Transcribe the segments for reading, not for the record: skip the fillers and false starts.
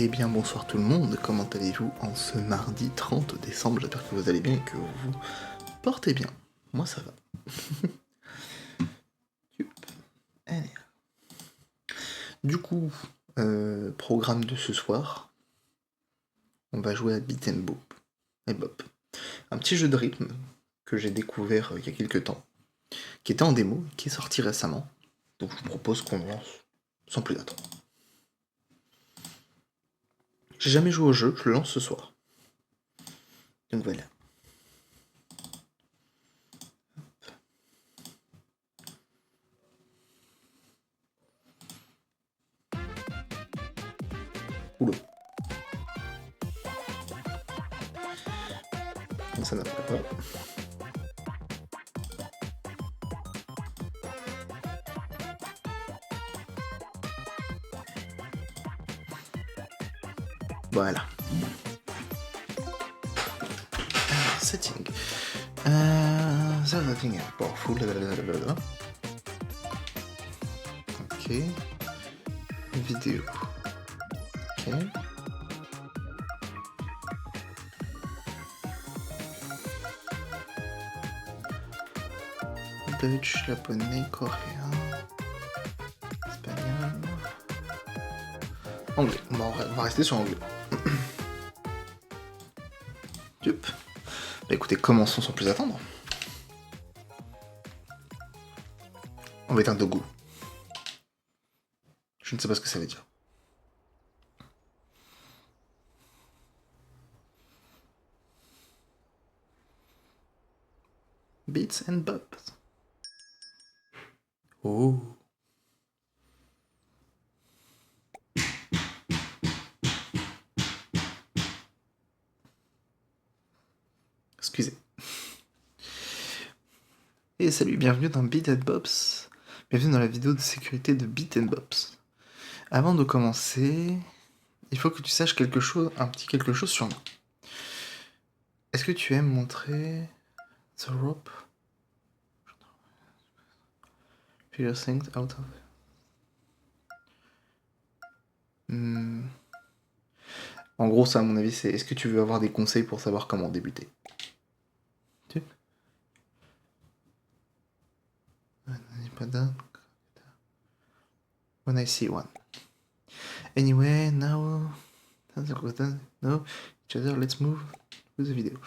Eh bien bonsoir tout le monde, comment allez-vous en ce mardi 30 décembre? J'espère que vous allez bien et que vous portez bien. Moi ça va. Allez. Du coup, programme de ce soir, on va jouer à Beat and Bop. Et Bop. Un petit jeu de rythme que j'ai découvert il y a quelques temps, qui était en démo, qui est sorti récemment. Donc je vous propose qu'on lance sans plus attendre. J'ai jamais joué au jeu, je le lance ce soir. Donc voilà. Oula. Ça n'apparaît pas. Voilà. Alors, setting. Setting est powerful. Ok. Vidéo. Ok. Dutch, japonais, coréen, espagnol, anglais. On va rester sur anglais. Yup. Bah écoutez, commençons sans plus attendre. On va éteindre Dogu. Je ne sais pas ce que ça veut dire. Beats and Bops. Oh. Excusez. Et salut, bienvenue dans Beat and Bops. Bienvenue dans la vidéo de sécurité de Beat and Bops. Avant de commencer, il faut que tu saches quelque chose, un petit quelque chose sur moi. Est-ce que tu aimes montrer the rope? Figure things out of En gros, ça, à mon avis, c'est est-ce que tu veux avoir des conseils pour savoir comment débuter? When I see one. Anyway, now... No, each other, let's move to the video.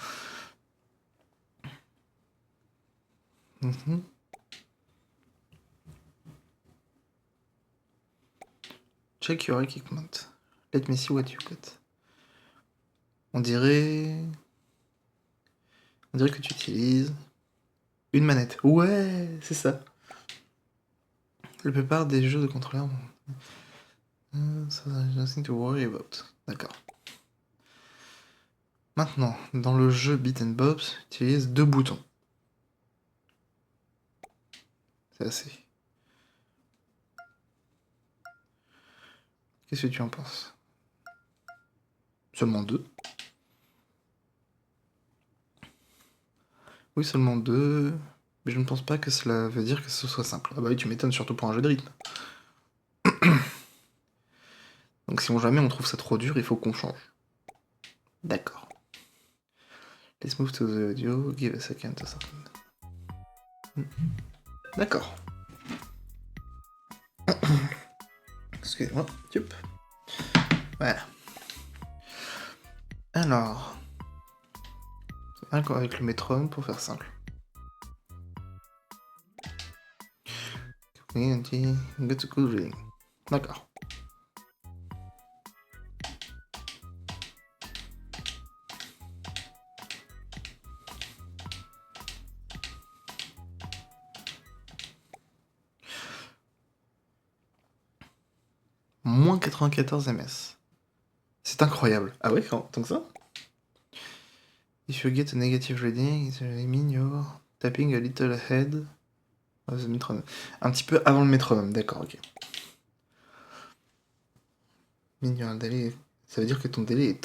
Check your equipment. Let me see what you got. On dirait que tu utilises une manette. Ouais, c'est ça. La plupart des jeux de contrôleurs... So there's nothing to worry about. D'accord. Maintenant, dans le jeu Beat and Bops, tu utilises 2 boutons. C'est assez. Qu'est-ce que tu en penses? Seulement 2? Oui, seulement 2, mais je ne pense pas que cela veut dire que ce soit simple. Ah bah oui, tu m'étonnes, surtout pour un jeu de rythme. Donc si jamais on trouve ça trop dur, il faut qu'on change. D'accord. Let's move to the audio, give a second to start. D'accord. Excusez-moi, yup. Voilà. Alors... avec le métronome pour faire simple. Get a good reading. D'accord. Moins 94 ms. C'est incroyable. Ah ouais, tant que ça? If you get a negative reading, it means you're tapping a little ahead of the metronome. Un petit peu avant le métronome, d'accord, ok. Un délai... Ça veut dire que ton délai est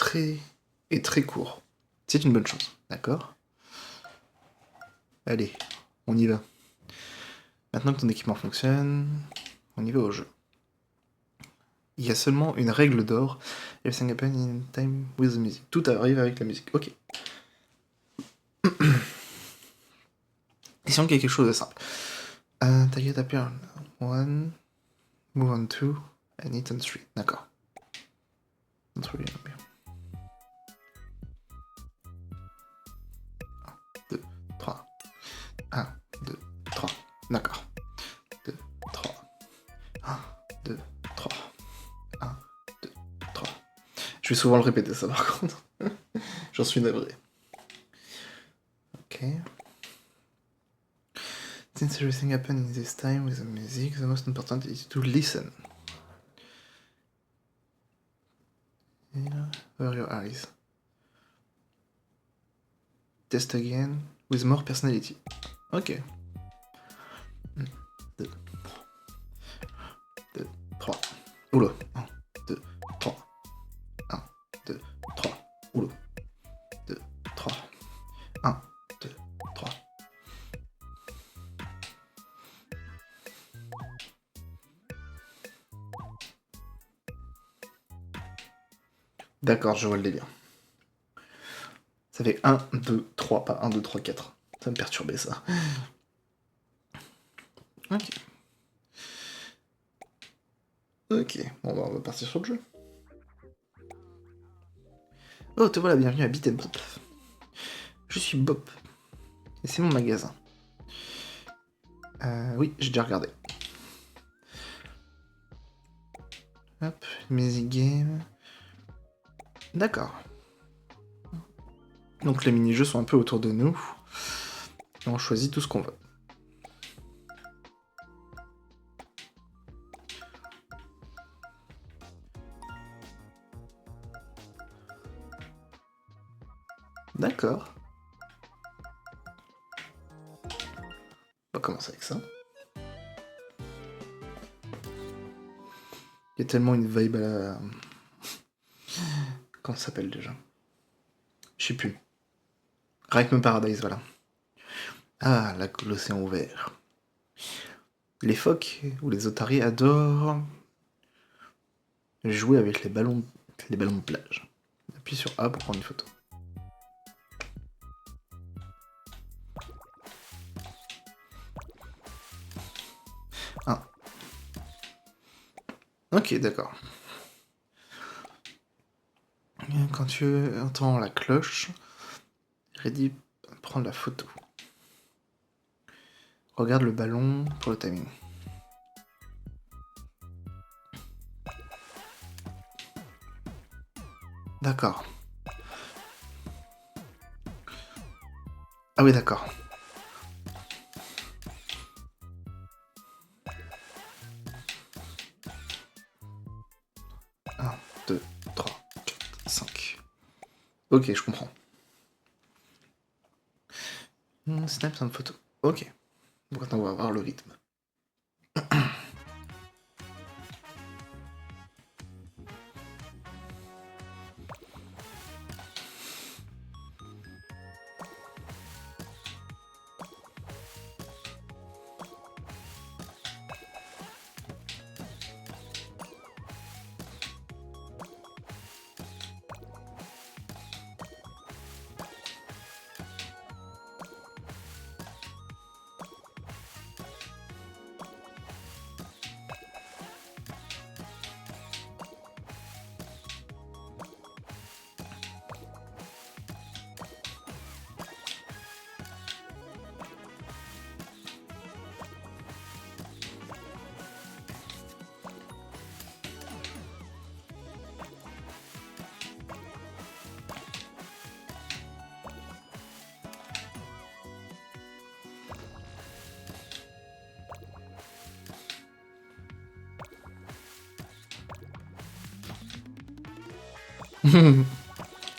très court. C'est une bonne chose, d'accord? Allez, on y va. Maintenant que ton équipement fonctionne, on y va au jeu. Il y a seulement une règle d'or, Everything happen in time with the music. Tout arrive avec la musique. Ok. Essayons quelque chose de simple. Target appear on 1, move on 2, and hit on 3. D'accord. On 3, bien. 1, 2, 3. 1, 2, 3. D'accord. 2, 3. 1, 2, 3. 1, 2, 3. Je vais souvent le répéter ça par contre. J'en suis navré. Ok. Since everything happened in this time with the music, the most important is to listen. Over your eyes. Test again with more personality. Ok. 1, 2, 2, 3. Oula. 1, 2, 3. 1, 2, 3. Oula. 2, 3. 1, 2, 3. D'accord, je vois le délire. Ça fait 1, 2, 3, pas 1, 2, 3, 4. Ça me perturbait ça. Ok. Ok, bon bah on va partir sur le jeu. Oh, te voilà, bienvenue à Beat 'em Bop. Je suis Bop. Et c'est mon magasin. Oui, j'ai déjà regardé. Hop, Music Game. D'accord. Donc les mini-jeux sont un peu autour de nous. Et on choisit tout ce qu'on veut. D'accord. On va commencer avec ça. Il y a tellement une vibe à la... Comment ça s'appelle déjà? Je sais plus. Rhythm Paradise, voilà. Ah, l'océan ouvert. Les phoques ou les otaries adorent jouer avec les ballons de plage. Appuie sur A pour prendre une photo. Ah. Ok, d'accord. Quand tu entends la cloche, ready, prendre la photo. Regarde le ballon pour le timing. D'accord. Ah oui, d'accord. Un, 2, 3, 4, 5. Ok, je comprends. Snap une photo. Ok. Donc attends, on va voir le rythme.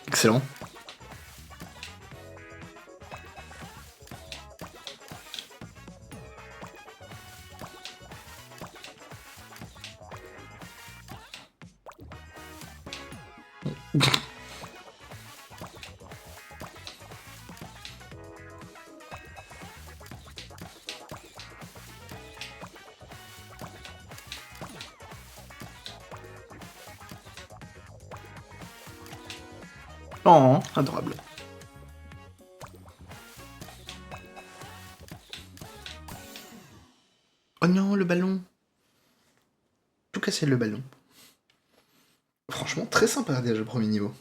Excellent. Oh, adorable. Oh non, le ballon. Tout casser le ballon. Franchement, très sympa déjà le premier niveau.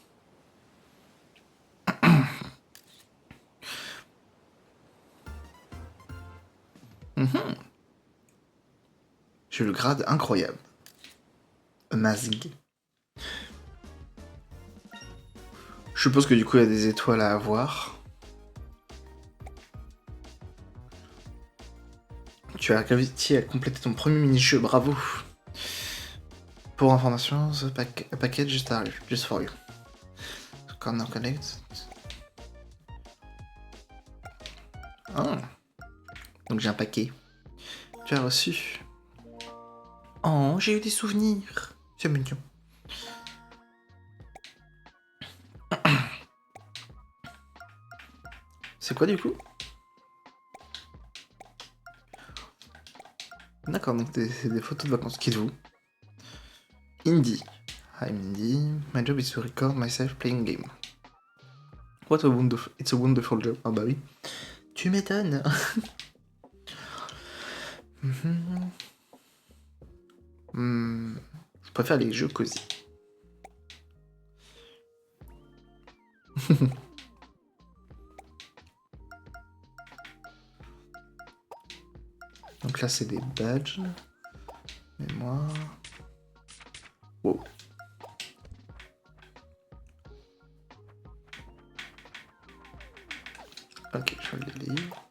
J'ai le grade incroyable. Amazing. Je suppose que du coup il y a des étoiles à avoir. Tu as réussi à compléter ton premier mini-jeu, bravo. Pour information, the package just arrived, just for you. Corner collect. Ah. Donc j'ai un paquet. Tu as reçu. Oh, j'ai eu des souvenirs. C'est mignon. C'est quoi du coup? D'accord, donc c'est des photos de vacances. Qui êtes-vous? Indy. Hi Indy. My job is to record myself playing game. What a wonderful... It's a wonderful job. Ah bah oui. Tu m'étonnes. Je préfère les jeux cosy. Donc là c'est des badges. Mémoire. Wow. Ok, je vais les lire.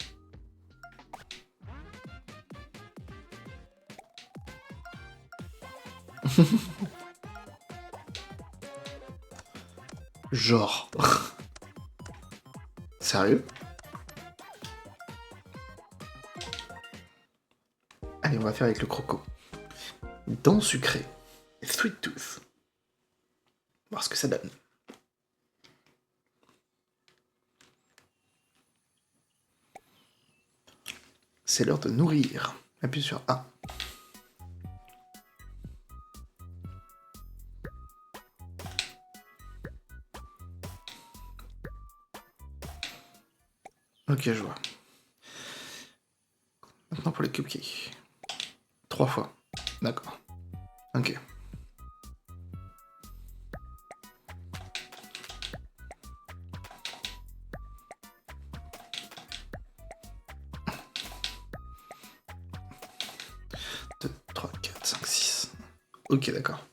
Genre. Sérieux? Allez, on va faire avec le croco. Dents sucrées. Sweet tooth. Voir ce que ça donne. C'est l'heure de nourrir. Appuie sur A. Ok, je vois. Maintenant pour les cupcakes. 3 fois. D'accord. Ok. Deux, 3, 4, 5, 6. Ok, d'accord.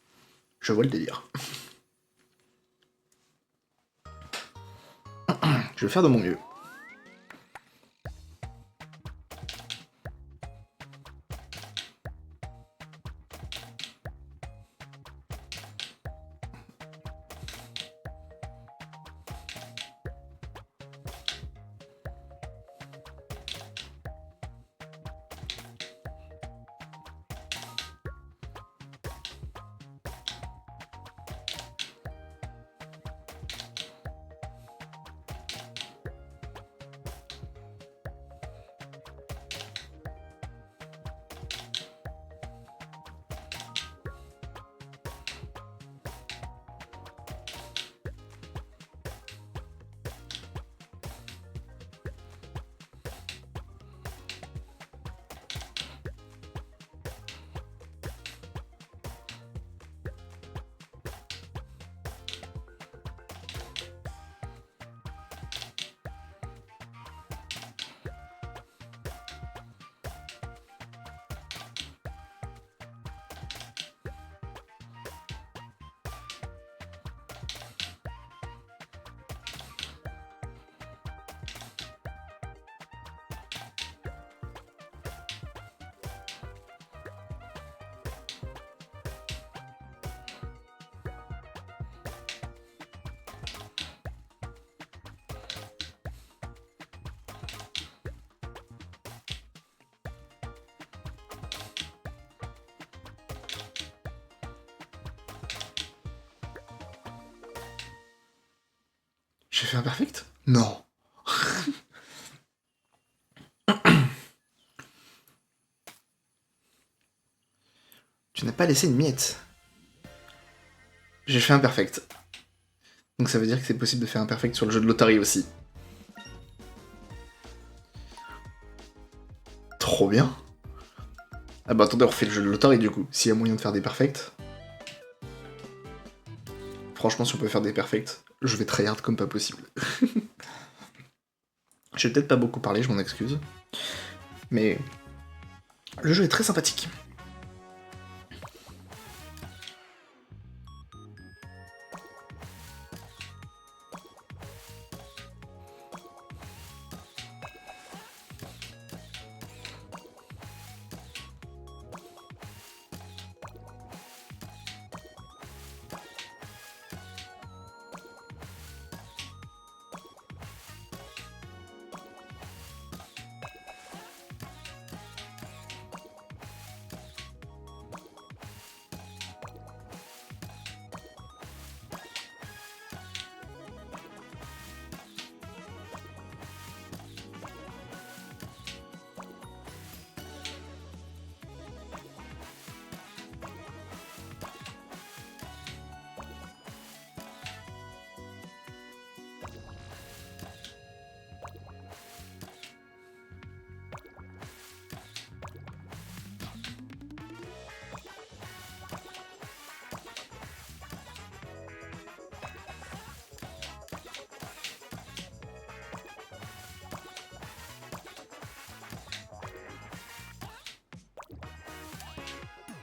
Je vois le délire. Je vais faire de mon mieux. J'ai fait un perfect? Non. Tu n'as pas laissé une miette. J'ai fait un perfect. Donc ça veut dire que c'est possible de faire un perfect sur le jeu de Lotari aussi. Trop bien. Ah bah attendez, on refait le jeu de Lotari du coup, s'il y a moyen de faire des perfects. Franchement, si on peut faire des perfects, je vais tryhard comme pas possible. Je vais peut-être pas beaucoup parler, je m'en excuse. Mais le jeu est très sympathique.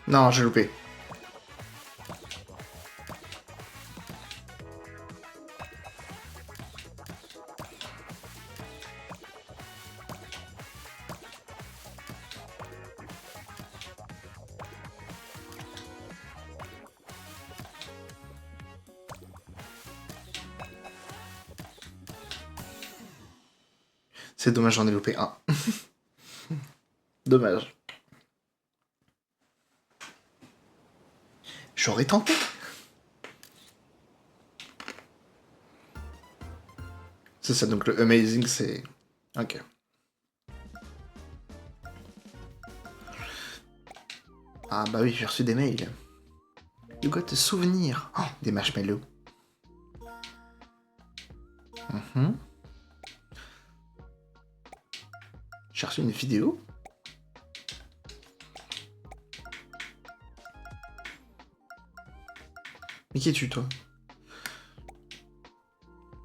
Non, j'ai loupé. C'est dommage, j'en ai loupé un. Dommage. J'aurais tenté. C'est ça, donc le amazing, c'est... Ok. Ah bah oui, j'ai reçu des mails. De quoi te souvenir? Oh, des marshmallows. J'ai reçu une vidéo. Mais qui es-tu, toi?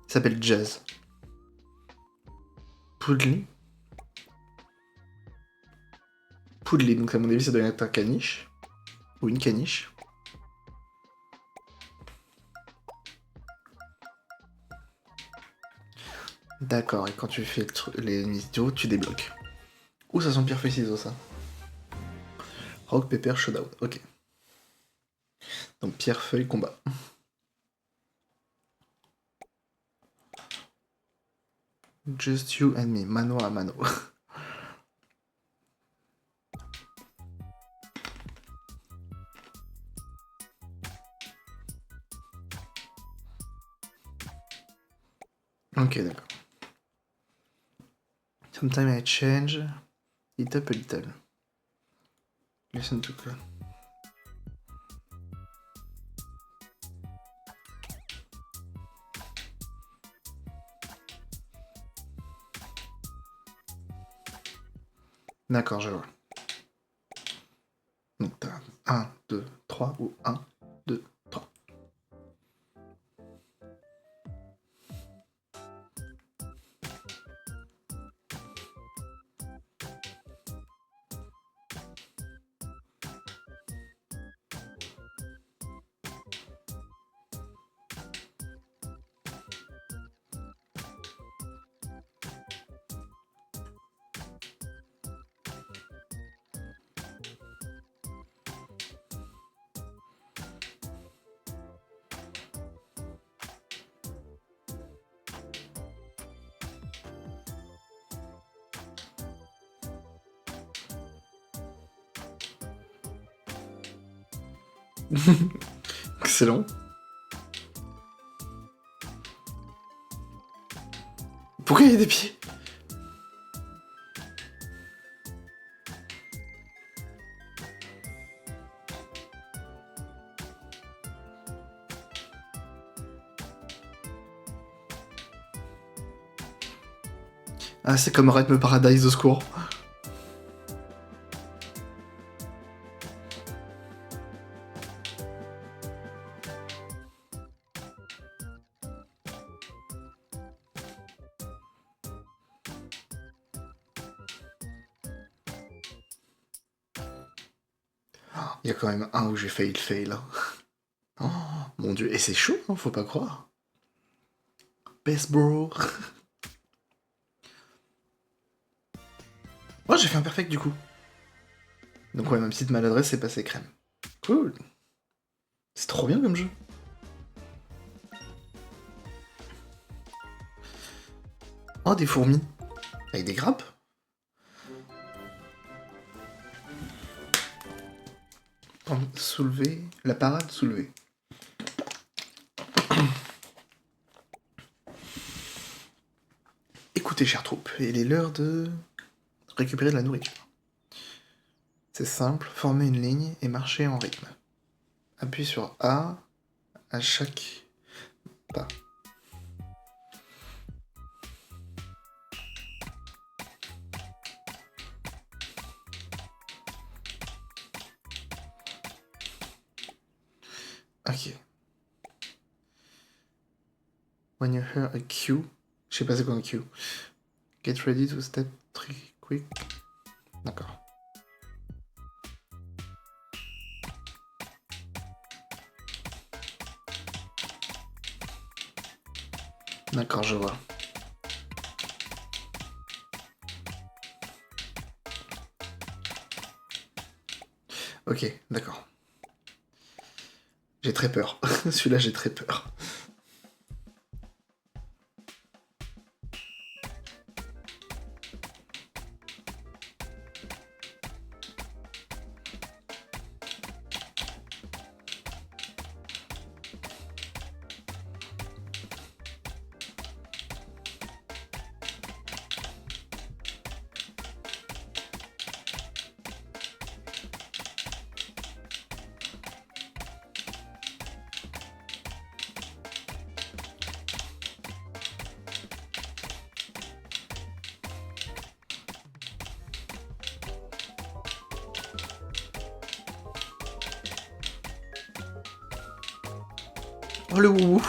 Il s'appelle Jazz. Poudley. Poudley, donc à mon avis, ça doit être un caniche. Ou une caniche. D'accord, et quand tu fais les vidéos, tu débloques. Ouh, ça sent pierre feuille ciseaux, ça. Rock, Paper, Showdown, ok. Donc pierre feuille combat. Just you and me, mano à mano. Ok, d'accord. Sometimes I change it up a little. Listen to call. D'accord, je vois. Donc t'as 1, 2, 3 ou 1, 2, 3. Excellent. Pourquoi il y a des pieds? Ah, c'est comme Rhythm Paradise, au secours. Il y a quand même un où j'ai failli le fail, là. Oh, mon dieu, et c'est chaud, hein, faut pas croire. Best bro. Oh, j'ai fait un perfect du coup. Donc ouais, ma petite maladresse est passée crème. Cool. C'est trop bien comme jeu. Oh, des fourmis. Avec des grappes. Soulever. La parade soulevée. Écoutez, chère troupe, il est l'heure de récupérer de la nourriture. C'est simple, former une ligne et marcher en rythme. Appuie sur A à chaque pas. Ok. When you hear a cue, je sais pas c'est quoi un cue. Get ready to step 3 quick. D'accord. D'accord, je vois. Ok, d'accord. J'ai très peur. Celui-là, j'ai très peur. Oh le wouhou.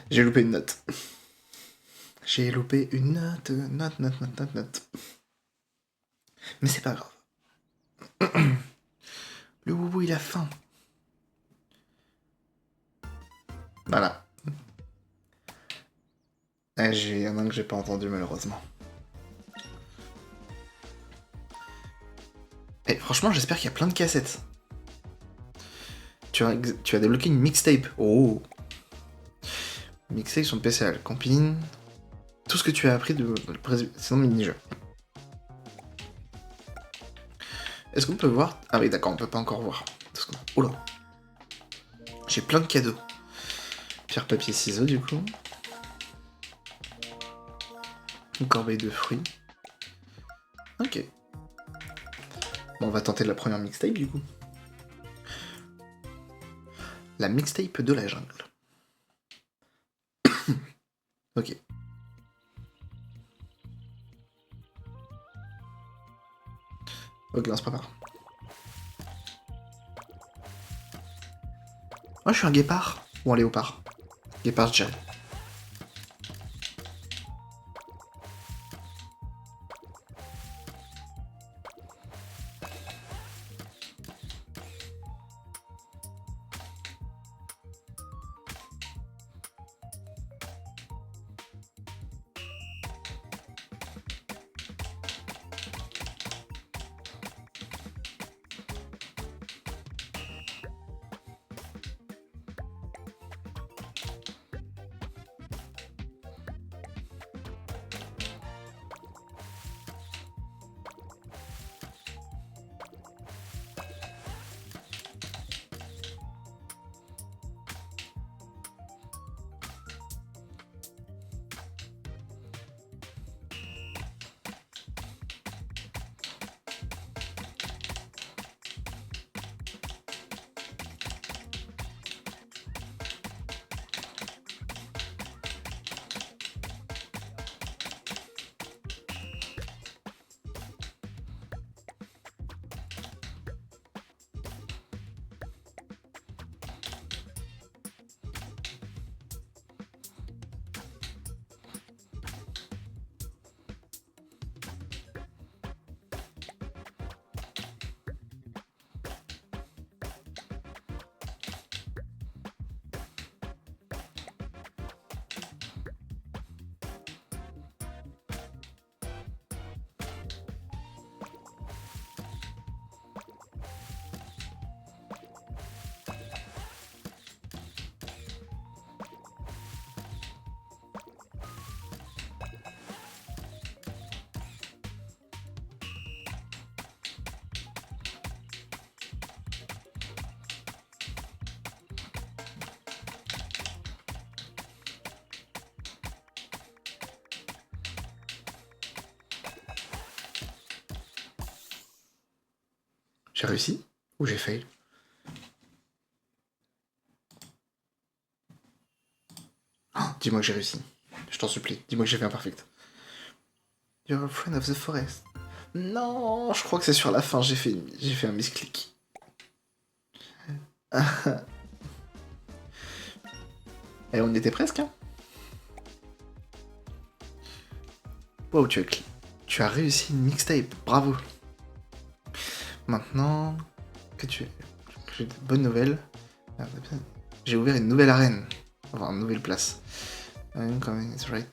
J'ai loupé une note. J'ai loupé une note, note. Mais c'est pas grave. Le boubou, il a faim. Voilà. Il y en a un que j'ai pas entendu, malheureusement. Et franchement, j'espère qu'il y a plein de cassettes. Tu as débloqué une mixtape. Oh. Mixtape sur PCL. Compile tout ce que tu as appris de précédent mini-jeu. Est-ce qu'on peut voir... Ah oui, d'accord, on peut pas encore voir. Oh là. J'ai plein de cadeaux. Pierre, papier, ciseaux, du coup. Une corbeille de fruits. Ok. Bon, on va tenter la première mixtape, du coup. La mixtape de la jungle. Ok. Ok, on se prépare. Moi, je suis un guépard ou un léopard. Guépard, je dirais. J'ai réussi? Ou j'ai fail? Oh, dis-moi que j'ai réussi. Je t'en supplie, dis-moi que j'ai fait un perfect. You're a friend of the forest. Non, je crois que c'est sur la fin, j'ai fait un misclick. Et on y était presque, hein. Wow, tu as réussi une mixtape, bravo. Maintenant que j'ai de bonnes nouvelles, j'ai ouvert une nouvelle arène, enfin une nouvelle place. It's right.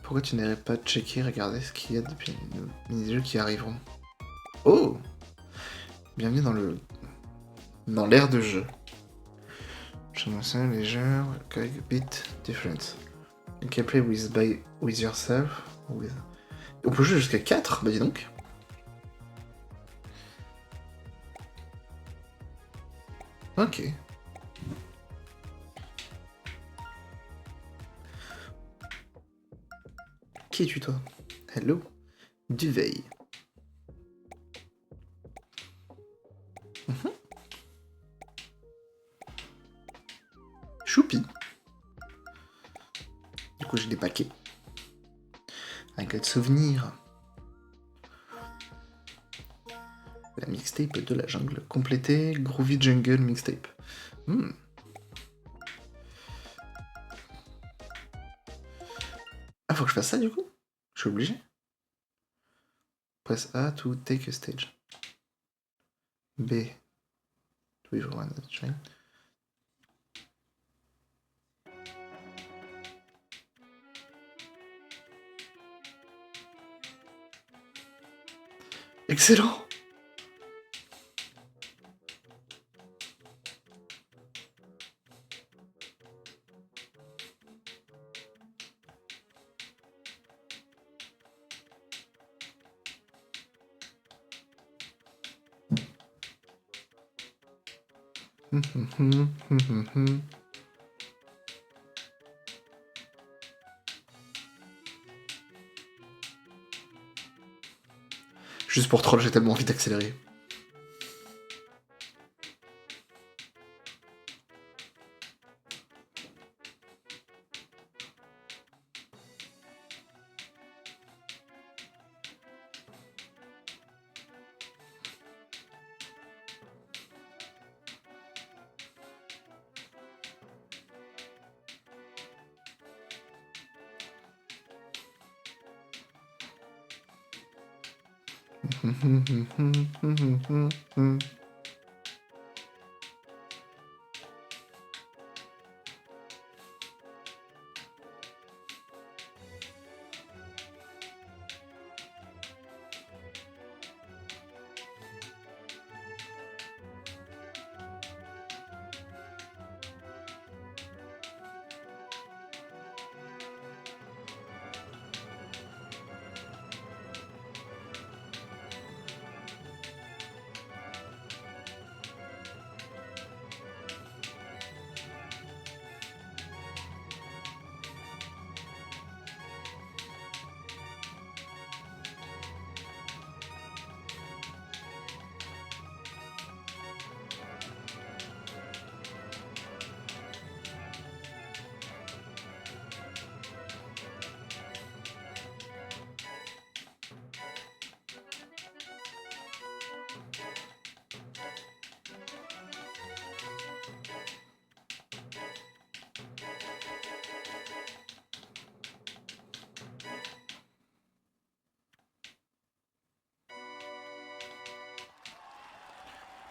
Pourquoi tu n'irais pas checker, regarder ce qu'il y a depuis les mini-jeux qui arriveront? Oh! Bienvenue dans l'ère de jeu. Je me sens les jeux a bit different. You can play with yourself. On peut jouer jusqu'à 4, bah dis donc. Ok. Qui es-tu toi? Hello. Duveil. Choupi. Du coup j'ai des paquets. Un code souvenir. La mixtape de la jungle complétée. Groovy Jungle mixtape. Ah, faut que je fasse ça du coup? Je suis obligé. Press A to take a stage. B. To everyone at train. Excellent! Juste pour troll, j'ai tellement envie d'accélérer.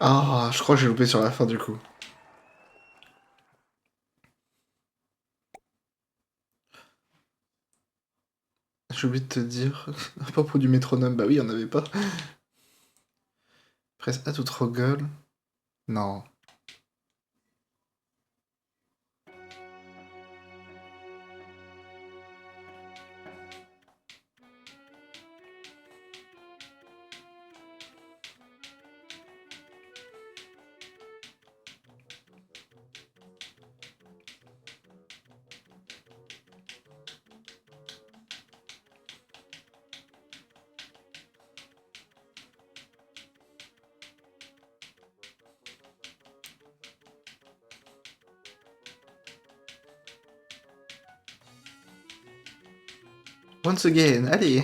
Ah, je crois que j'ai loupé sur la fin du coup. J'ai oublié de te dire, à propos du métronome, bah oui, on avait pas. Presse A tout toggle. Non. Once again, allez.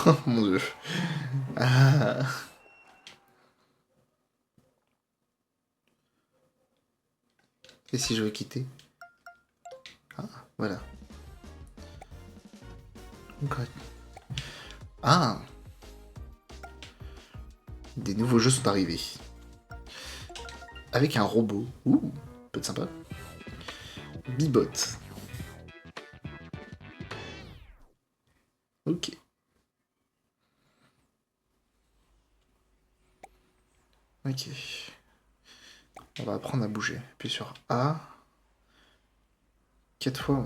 Oh mon dieu. Ah. Et si je veux quitter? Ah, voilà. Okay. Ah. Des nouveaux jeux sont arrivés. Avec un robot. Ouh, peut être sympa. Bibot. Ok. Ok. On va apprendre à bouger. Puis sur A. 4 fois.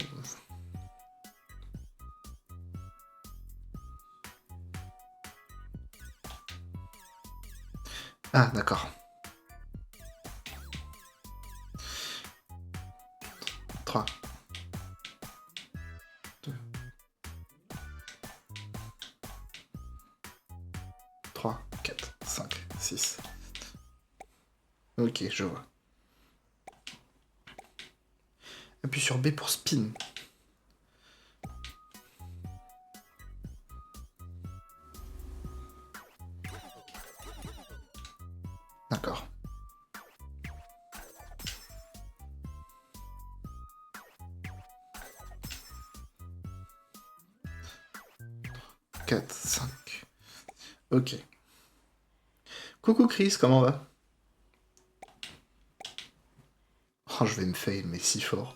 Ah, d'accord. 3. 2. 3, 4, 5, 6. Ok, je vois. Appuie sur B pour spin. D'accord. 4, 5. Ok. Coucou Chris, comment va? Oh, je vais me fail, mais si fort.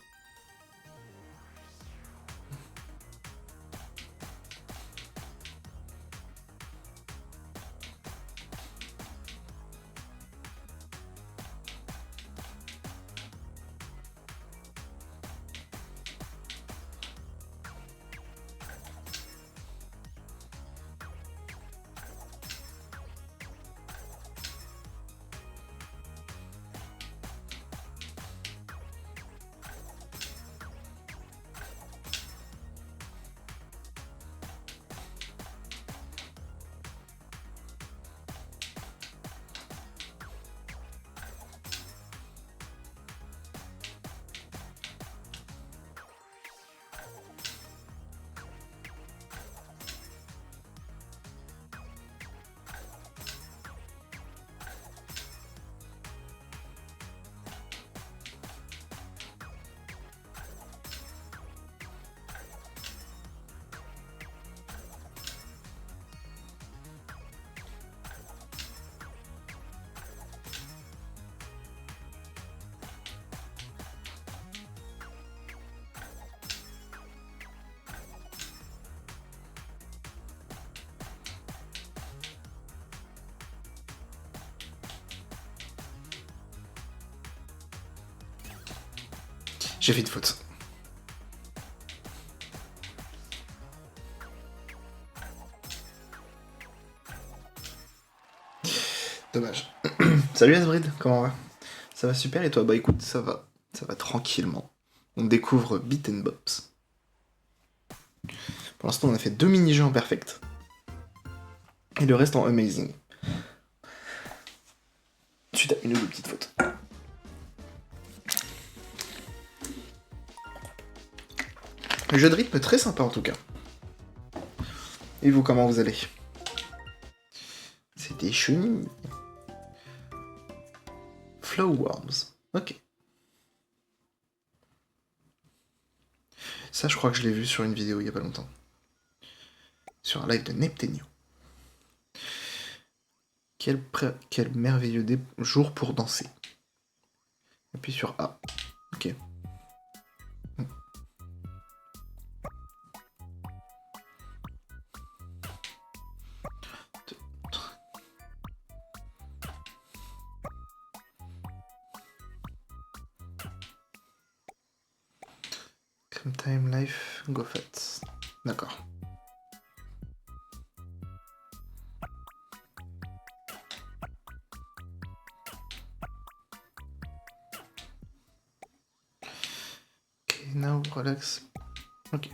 J'ai fait une faute. Dommage. Salut Asbrid, comment va? Ça va super et toi? Bah écoute, ça va. Ça va tranquillement. On découvre Beat and Bops. Pour l'instant, on a fait 2 mini-jeux en perfect. Et le reste en amazing. Suite à une ou deux petites fautes. Le jeu de rythme très sympa en tout cas. Et vous, comment vous allez? C'est des chenilles. Flowworms. Ok. Ça, je crois que je l'ai vu sur une vidéo il y a pas longtemps. Sur un live de Neptenio. Quel merveilleux jour pour danser. Appuie sur A. Ok. Time Life Go Fat. D'accord. Ok, now relax. Ok.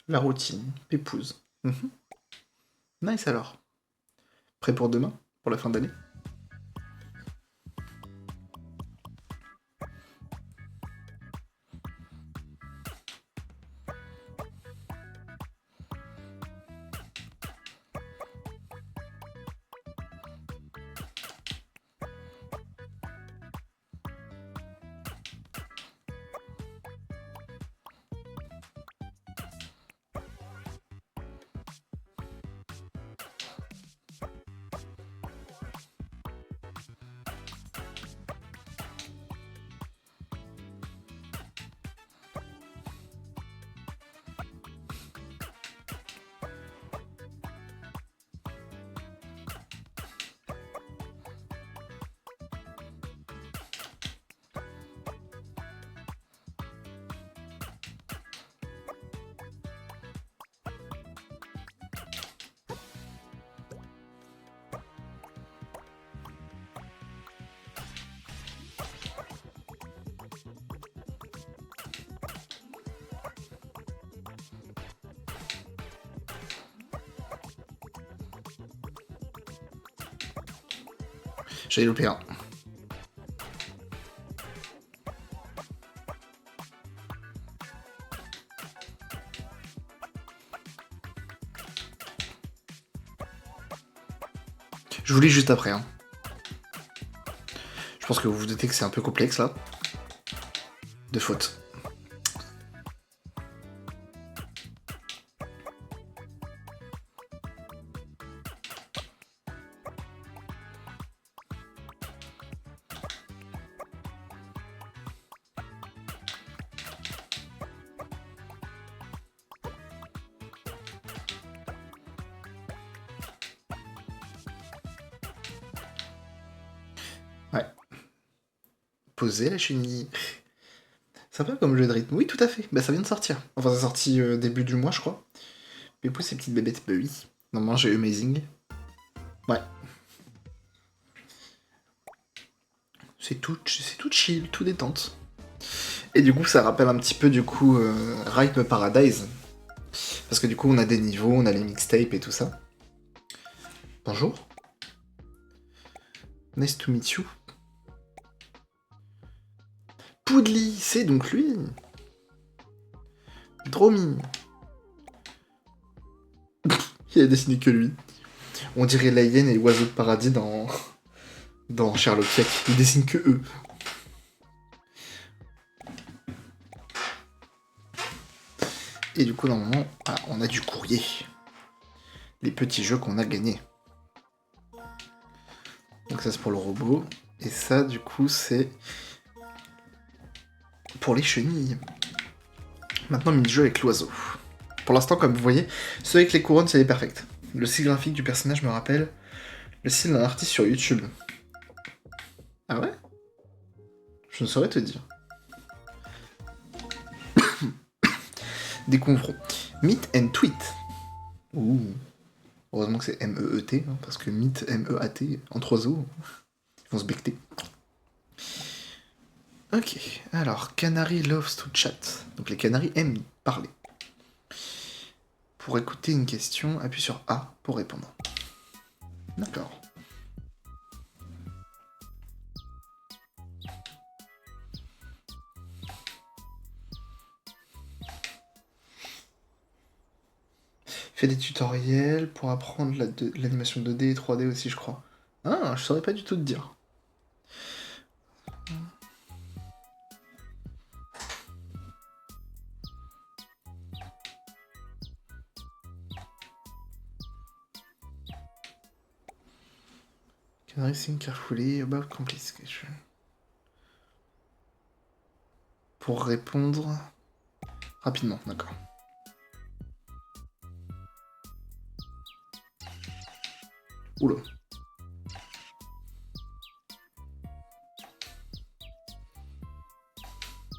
La routine, épouse. Nice alors. Prêt pour demain? Pour la fin d'année? J'ai loupé un. Je vous lis juste après. Hein. Je pense que vous vous doutez que c'est un peu complexe là. De faute. Ouais. Poser la chenille. Sympa comme jeu de rythme. Oui, tout à fait. Bah, ça vient de sortir. Enfin, c'est sorti début du mois, je crois. Mais pour ces petites bébêtes, bah oui. Normalement, j'ai Amazing. Ouais. C'est tout chill, tout détente. Et du coup, ça rappelle un petit peu, du coup, Rythme Paradise. Parce que du coup, on a des niveaux, on a les mixtapes et tout ça. Bonjour. Nice to meet you. Poudly, c'est donc lui. Dromy. Il a dessiné que lui. On dirait la hyène et l'oiseau de paradis dans Sherlock. Il dessine que eux. Et du coup, normalement, on a du courrier. Les petits jeux qu'on a gagnés. Donc ça, c'est pour le robot. Et ça, du coup, c'est pour les chenilles. Maintenant, mini-jeu avec l'oiseau. Pour l'instant, comme vous voyez, ceux avec les couronnes, c'est les perfects. Le style graphique du personnage me rappelle le style d'un artiste sur YouTube. Ah ouais? Je ne saurais te dire. Découvrons. Meet and Tweet. Ouh. Heureusement que c'est M-E-E-T, hein, parce que Meet, M-E-A-T, entre oiseaux, ils vont se becter. Ok, alors, Canary loves to chat. Donc les canaris aiment parler. Pour écouter une question, appuie sur A pour répondre. D'accord. Fais des tutoriels pour apprendre l'animation 2D et 3D aussi, je crois. Ah, je saurais pas du tout te dire. Can I think carefully about complication? Pour répondre rapidement, d'accord. Oula.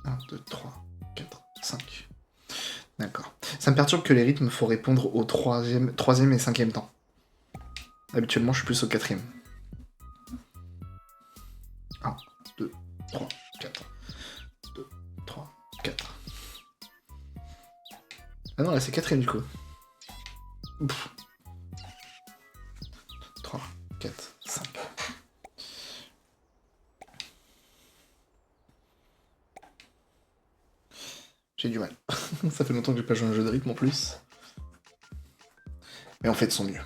1, 2, 3, 4, 5. D'accord. Ça me perturbe que les rythmes, faut répondre au troisième et cinquième temps. Habituellement, je suis plus au quatrième. 1, 2, 3, 4. 2, 3, 4. Ah non, là c'est quatrième du coup. Ouf. 3, 4, 5. J'ai du mal. Ça fait longtemps que j'ai pas joué à un jeu de rythme en plus. Mais en fait, sont mieux.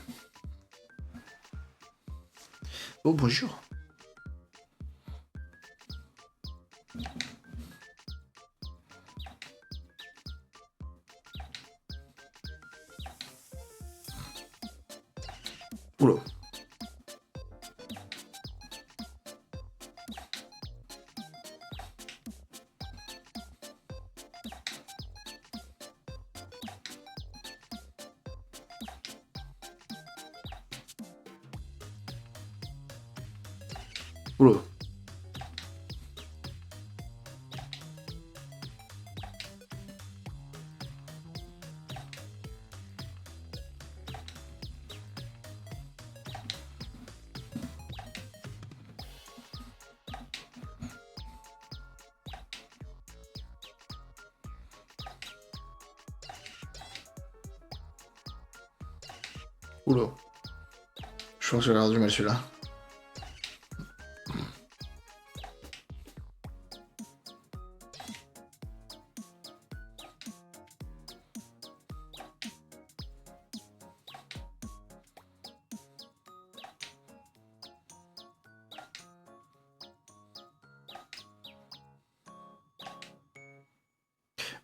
Oh, bonjour. Oula. Oula. Oula. Je pense que j'ai l'air du mal celui-là.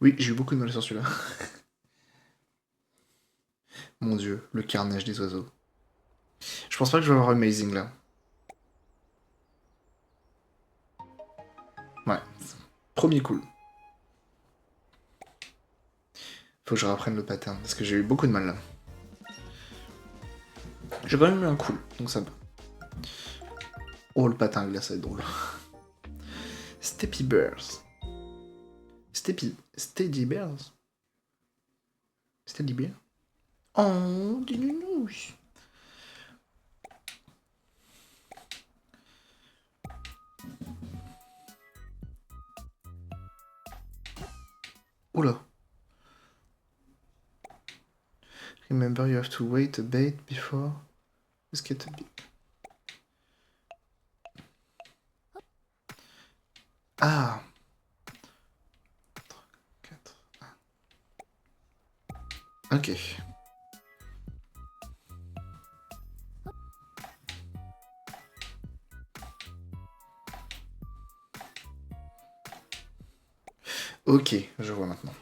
Oui, j'ai eu beaucoup de mal sur celui-là. Mon dieu, le carnage des oiseaux. Je pense pas que je vais avoir Amazing là. Ouais. Premier cool. Faut que je reprenne le pattern, parce que j'ai eu beaucoup de mal là. J'ai quand même eu un cool, donc ça va. Oh, le patin glacé, ça va être drôle. Steppy Bears. Steady Bears. Steady Bear. Oh, des nounous. Oula. Remember you have to wait a bait before you get a bit. Ah. 4. Ok. Ok, je vois maintenant.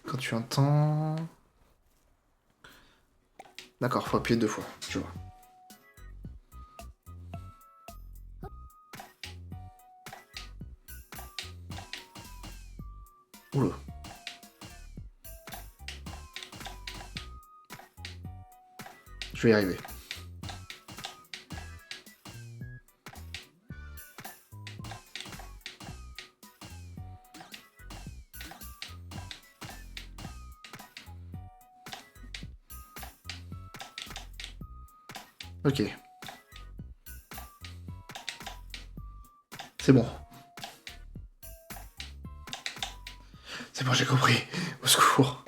Quand tu entends... D'accord, faut appuyer 2 fois, je vois. Oula. Je vais y arriver. Ok. C'est bon. C'est bon, j'ai compris. Au secours.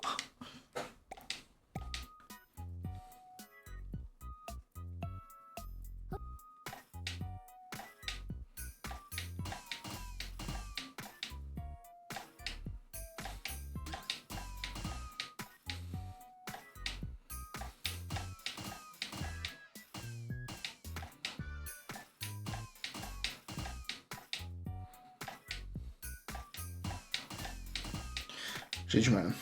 J'ai du mal.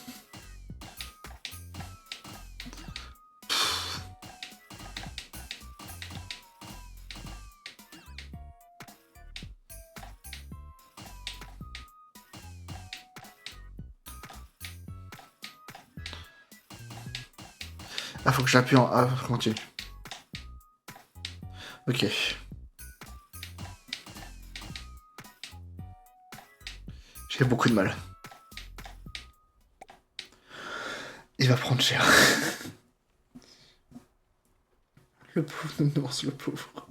Ah, faut que j'appuie en A, continue. Ok. J'ai beaucoup de mal. Il va prendre cher. Le pauvre nounours, le pauvre.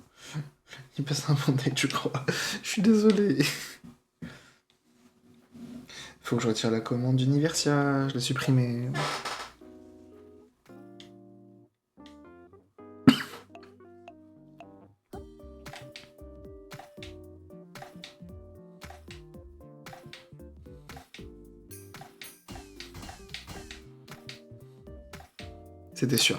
Il passe un bon date, je crois. Je suis désolé. Faut que je retire la commande d'Universia. Je l'ai supprimée. C'était sûr.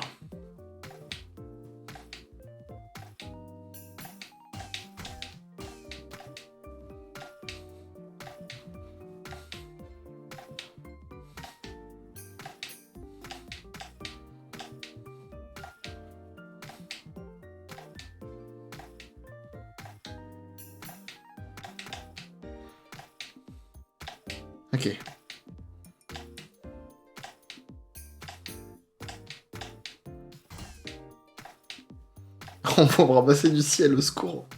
Ok. On va me ramasser du ciel, au secours.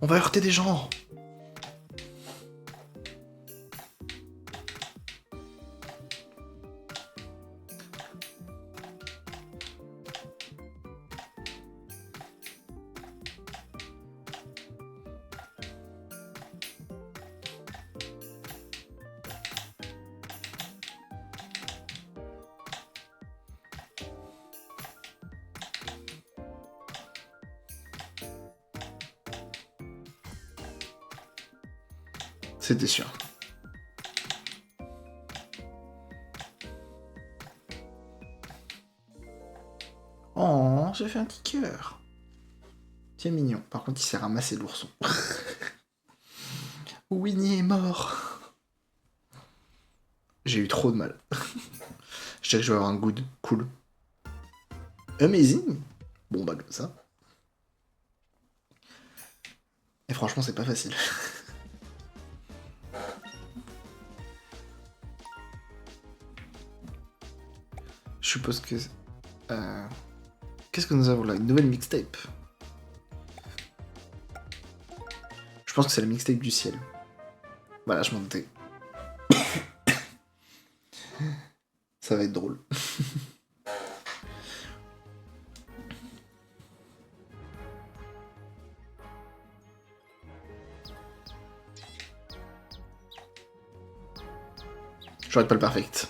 On va heurter des gens. C'était sûr. Oh, j'ai fait un petit cœur. C'est mignon. Par contre, il s'est ramassé l'ourson. Winnie est mort. J'ai eu trop de mal. Je dirais que je vais avoir un good. Cool. Amazing. Bon, bah, comme ça. Et franchement, c'est pas facile. Je suppose que... Qu'est-ce que nous avons là? Une nouvelle mixtape. Je pense que c'est la mixtape du ciel. Voilà, je m'en doutais. Ça va être drôle. J'aurais pas le perfect.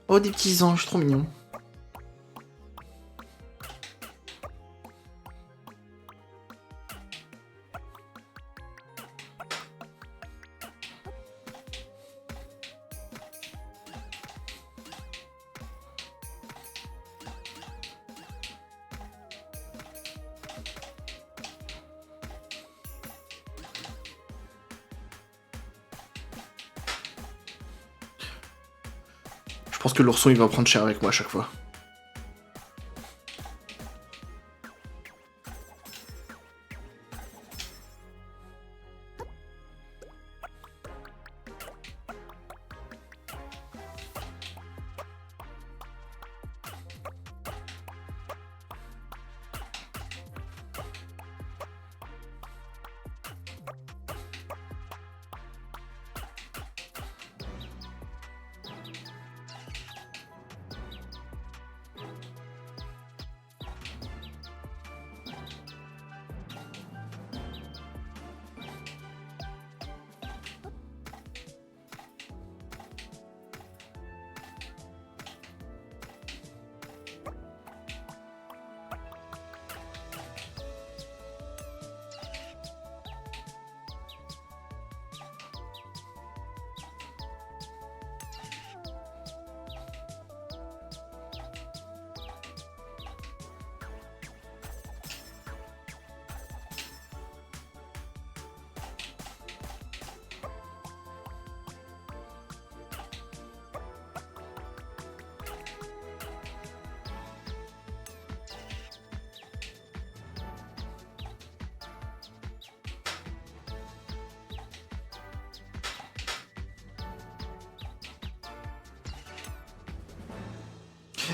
Oh, des petits anges, trop mignons. Je pense que l'ourson il va prendre cher avec moi à chaque fois.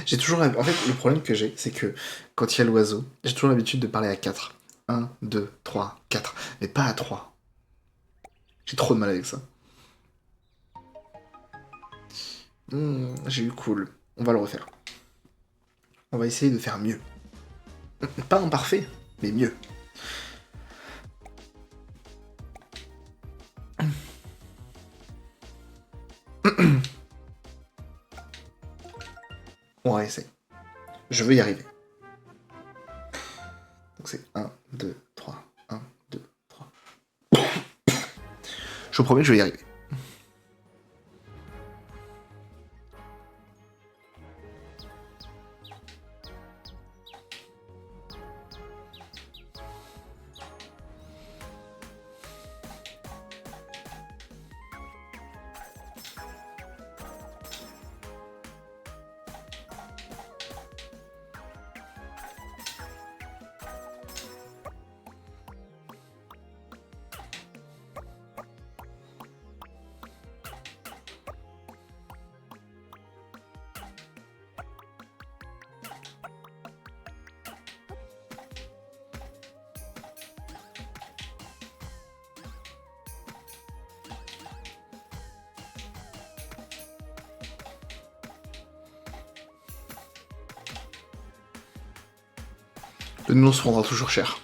J'ai toujours... En fait, le problème que j'ai, c'est que quand il y a l'oiseau, j'ai toujours l'habitude de parler à 4. 1, 2, 3, 4. Mais pas à 3. J'ai trop de mal avec ça. J'ai eu cool. On va le refaire. On va essayer de faire mieux. Pas imparfait, mais mieux. On va essayer. Je veux y arriver. Donc c'est 1, 2, 3. 1, 2, 3. Je vous promets que je vais y arriver. Le nounours se prendra toujours cher.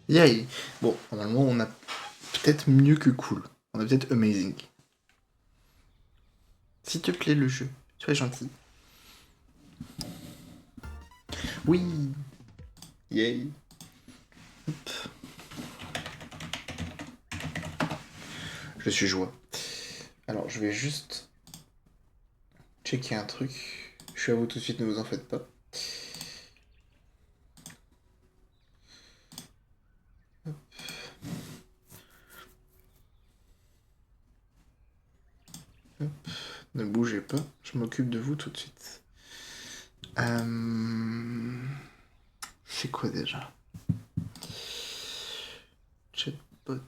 Yay. Bon, normalement, on a peut-être mieux que cool. On a peut-être amazing. S'il te plaît, le jeu. Sois gentil. Oui. Yay. Hop. Je suis joie. Alors, je vais juste checker un truc. Je suis à vous tout de suite, ne vous en faites pas. Hop. Hop. Ne bougez pas, je m'occupe de vous tout de suite. C'est quoi déjà? Chatbot.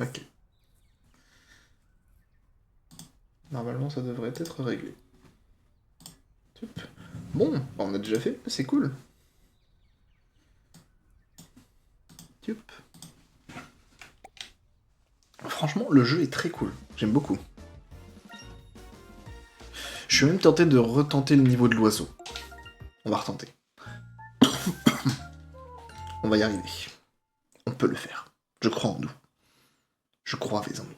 Ok. Normalement, ça devrait être réglé. Bon, on a déjà fait, c'est cool. Franchement, le jeu est très cool. J'aime beaucoup. Je suis même tenté de retenter le niveau de l'oiseau. On va retenter. On va y arriver. On peut le faire. Je crois en nous. Je crois, mes amis.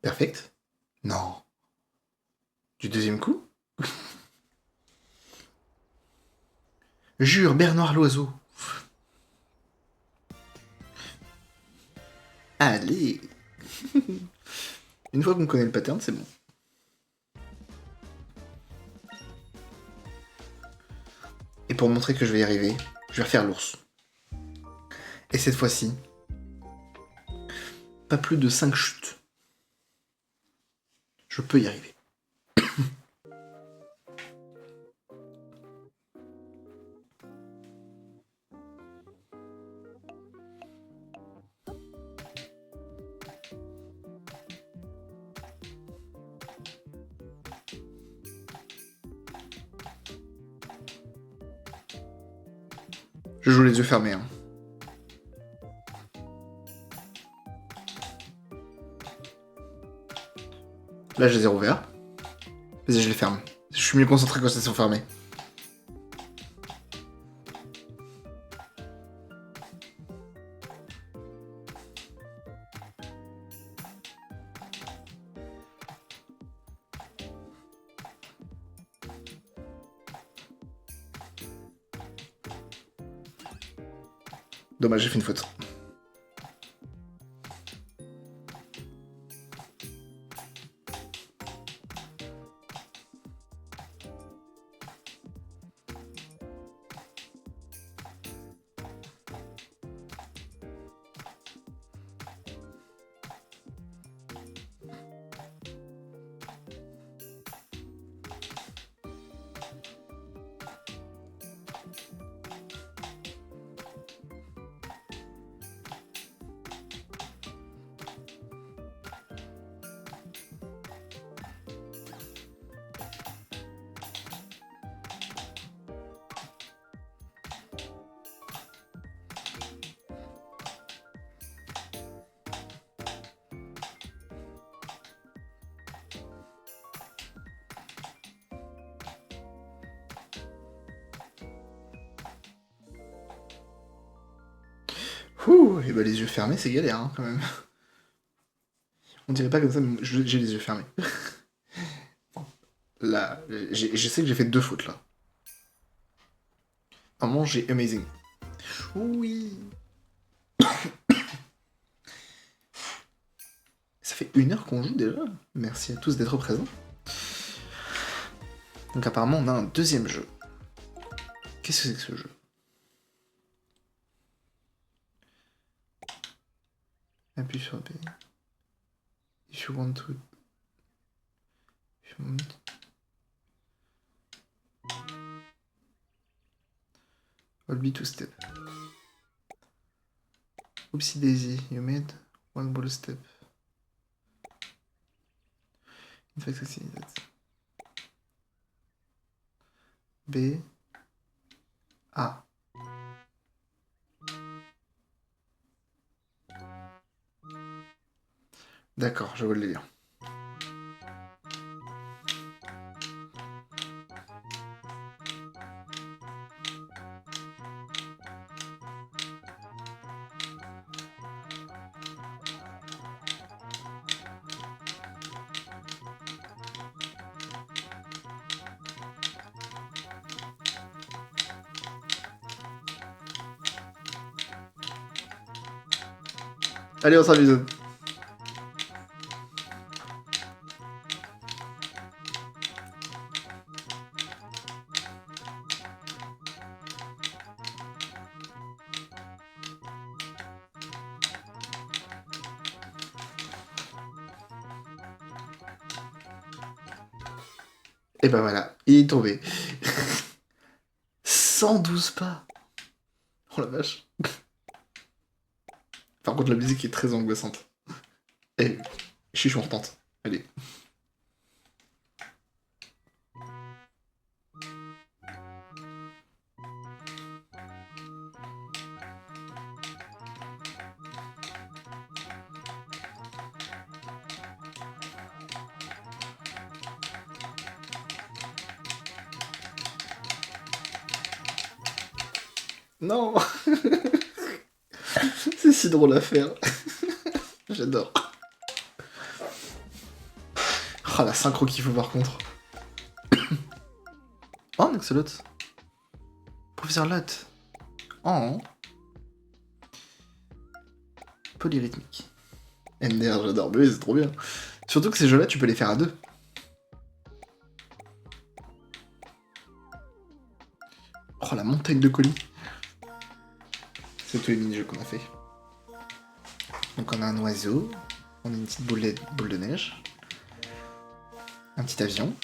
Perfect. Non. Du deuxième coup? Jure, Bernard Loiseau. Allez. Une fois qu'on connaît le pattern, c'est bon. Et pour montrer que je vais y arriver, je vais refaire l'ours. Et cette fois-ci, pas plus de 5 chutes. Je peux y arriver. Je joue les yeux fermés. Hein. Là, je les ai rouverts. Vas-y, je les ferme. Je suis mieux concentré quand ils sont fermés. Dommage, j'ai fait une faute. Ouh, et bah les yeux fermés, c'est galère hein, quand même. On dirait pas comme ça, mais j'ai les yeux fermés. Là, je sais que j'ai fait 2 fautes là. Normalement, j'ai amazing. Oui. Ça fait 1 heure qu'on joue déjà. Merci à tous d'être présents. Donc apparemment, on a un deuxième jeu. Qu'est-ce que c'est que ce jeu? Appuie sur B. If you want to... If you want... Hold B to step. Oopsie daisy, you made one ball step. In fact, I see that. B. A. D'accord, je vois le lire. Allez, on s'amuse. Et ben voilà, il est tombé. 112 pas. Oh la vache. Par contre, la musique est très angoissante. Et je suis contente. Allez. Non. C'est si drôle à faire. J'adore. Oh, la synchro qu'il faut par contre. Oh, un Axolot. Professeur Lot. Oh. Polyrythmique. NDR, j'adore. Mais oui, c'est trop bien. Surtout que ces jeux-là, tu peux les faire à deux. Oh, la montagne de colis. C'est tous les mini-jeux qu'on a fait. Donc on a un oiseau, on a une petite boule de neige, un petit avion.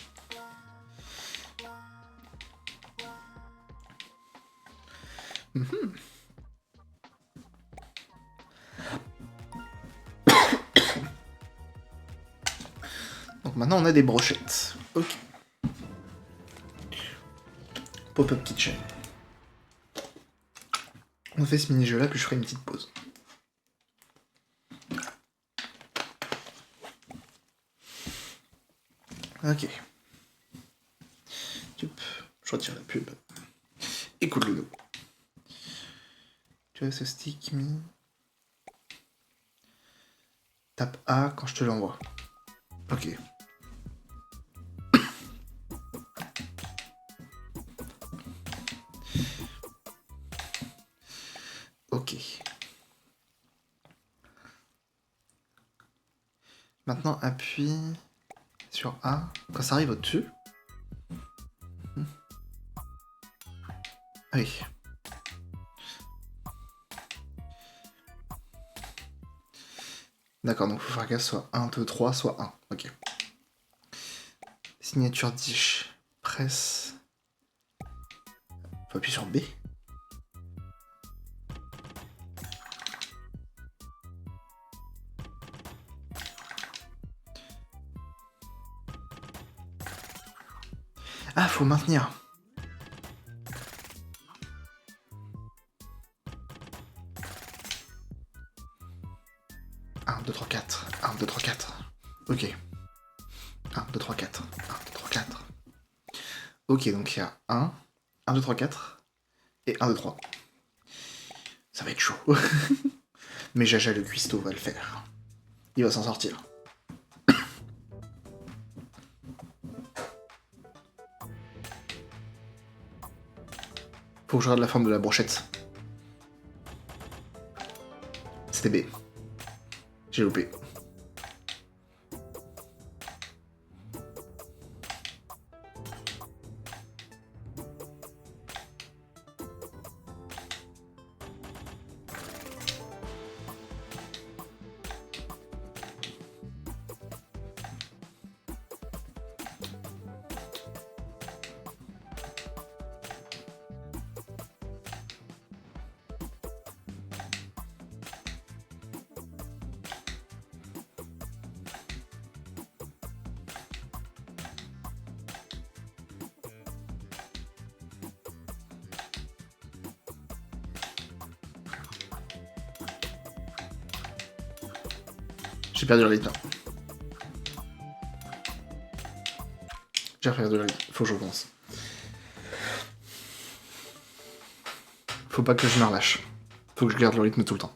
Donc maintenant on a des brochettes. Ok. Pop-up kitchen. On fait ce mini-jeu là, puis je ferai une petite pause. Ok. Je retire la pub. Écoute le dos. Tu as ce stick mis. Tape A quand je te l'envoie. Ok. Ok. Maintenant appuie sur A quand ça arrive au-dessus. Ah oui. D'accord, donc il faut faire gaffe, soit 1, 2, 3, soit 1. Ok. Signature dish. Presse. Faut appuyer sur B. Ah, faut maintenir. 1, 2, 3, 4. 1, 2, 3, 4. Ok. 1, 2, 3, 4. 1, 2, 3, 4. Ok, donc il y a 1, 2, 3, 4 et 1, 2, 3. Ça va être chaud. Mais Jaja le cuistot va le faire. Il va s'en sortir. Faut que je regarde la forme de la brochette. C'était B. J'ai loupé. J'ai perdu le rythme. J'ai perdu le rythme. Faut que je recommence. Faut pas que je me relâche. Faut que je garde le rythme tout le temps.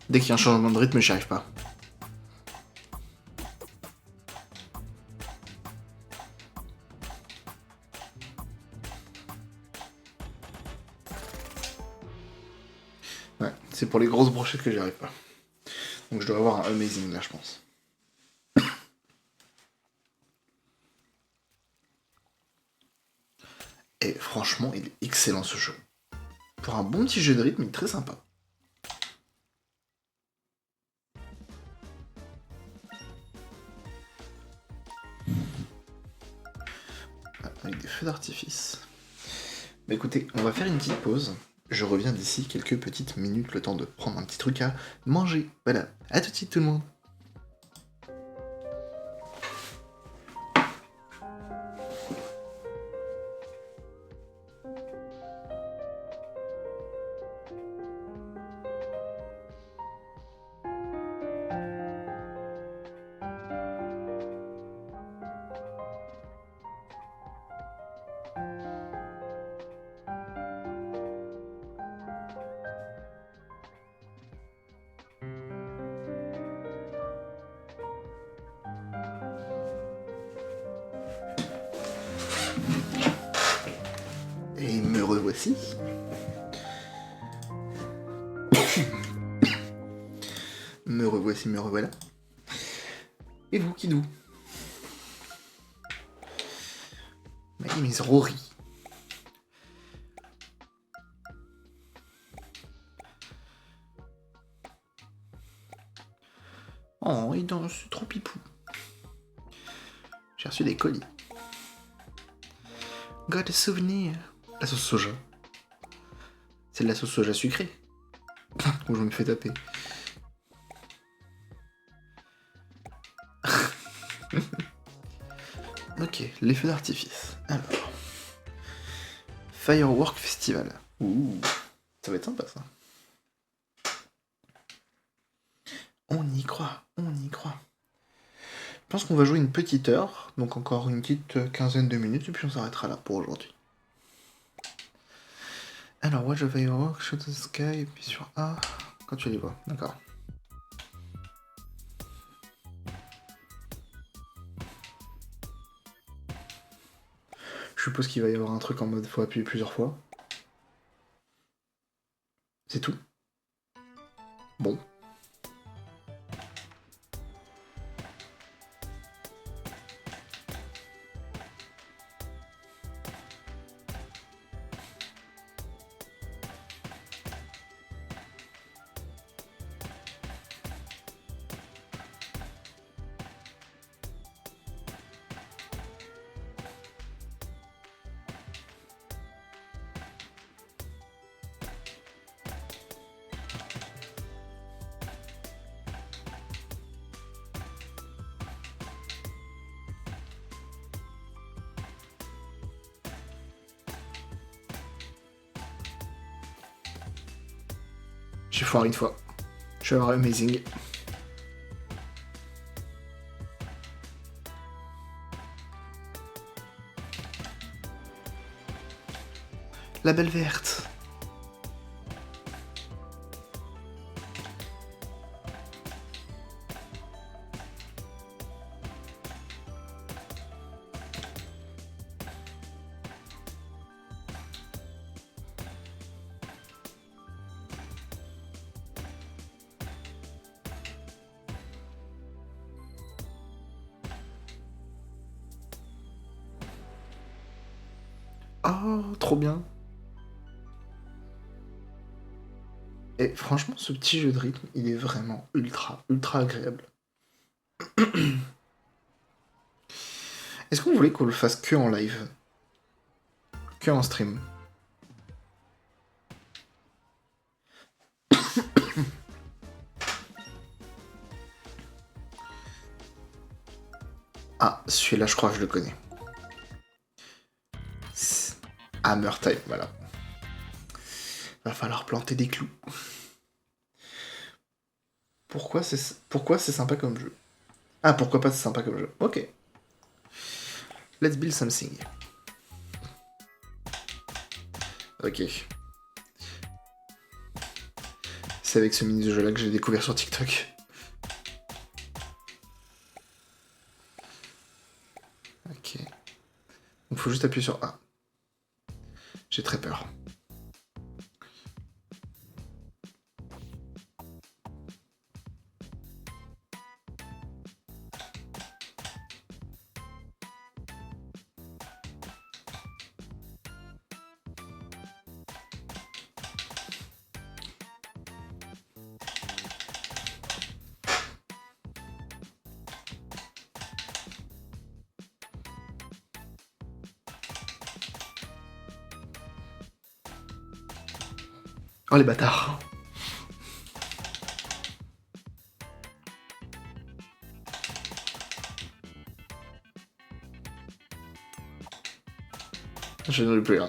Dès qu'il y a un changement de rythme, j'y arrive pas. pour les grosses brochettes que j'y arrive pas. Donc je dois avoir un amazing là, je pense. Et franchement, il est excellent ce jeu. Pour un bon petit jeu de rythme, il est très sympa. Avec des feux d'artifice. Bah écoutez, on va faire une petite pause. Je reviens d'ici quelques petites minutes, le temps de prendre un petit truc à manger. Voilà, à tout de suite tout le monde. Et me revoici. Me revoici, me revoilà. Et vous, Kidou? My name is Rory. Oh, il danse trop pipou. J'ai reçu des colis. Got a souvenir. La sauce soja. C'est de la sauce soja sucrée. Où je me fais taper. Ok, les feux d'artifice. Alors. Firework Festival. Ouh, ça va être sympa ça. On y croit, on y croit. Je pense qu'on va jouer une petite heure, donc encore une petite quinzaine de minutes, et puis on s'arrêtera là pour aujourd'hui. Alors, watch the fireworks, shoot the sky, et puis sur A, quand tu les vois, d'accord. Je suppose qu'il va y avoir un truc en mode faut appuyer plusieurs fois. C'est tout. Bon. J'ai foiré une fois. Je vais avoir amazing. La belle verte. Oh, trop bien. Et franchement, ce petit jeu de rythme, il est vraiment ultra, ultra agréable. Est-ce qu'on voulait qu'on le fasse que en live? Que en stream? Ah, celui-là, je crois que je le connais. Hammer Time, voilà. Va falloir planter des clous. Pourquoi c'est sympa comme jeu? Ah, pourquoi pas c'est sympa comme jeu? Ok. Let's build something. Ok. C'est avec ce mini-jeu là que j'ai découvert sur TikTok. Ok. Donc faut juste appuyer sur A. J'ai très peur. Oh les bâtards. Je n'en ai plus un.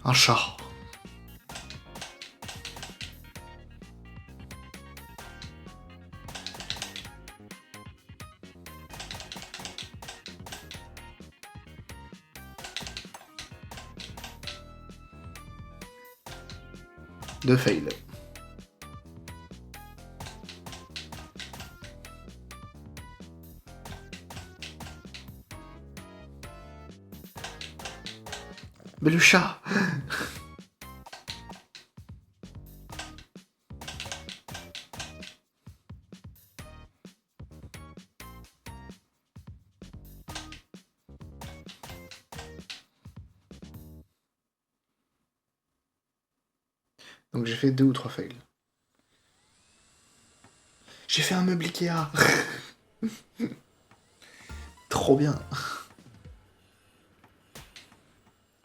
Un chat. Deux fails. Mais le chat. Donc j'ai fait 2 ou 3 fails. J'ai fait un meuble Ikea. Trop bien.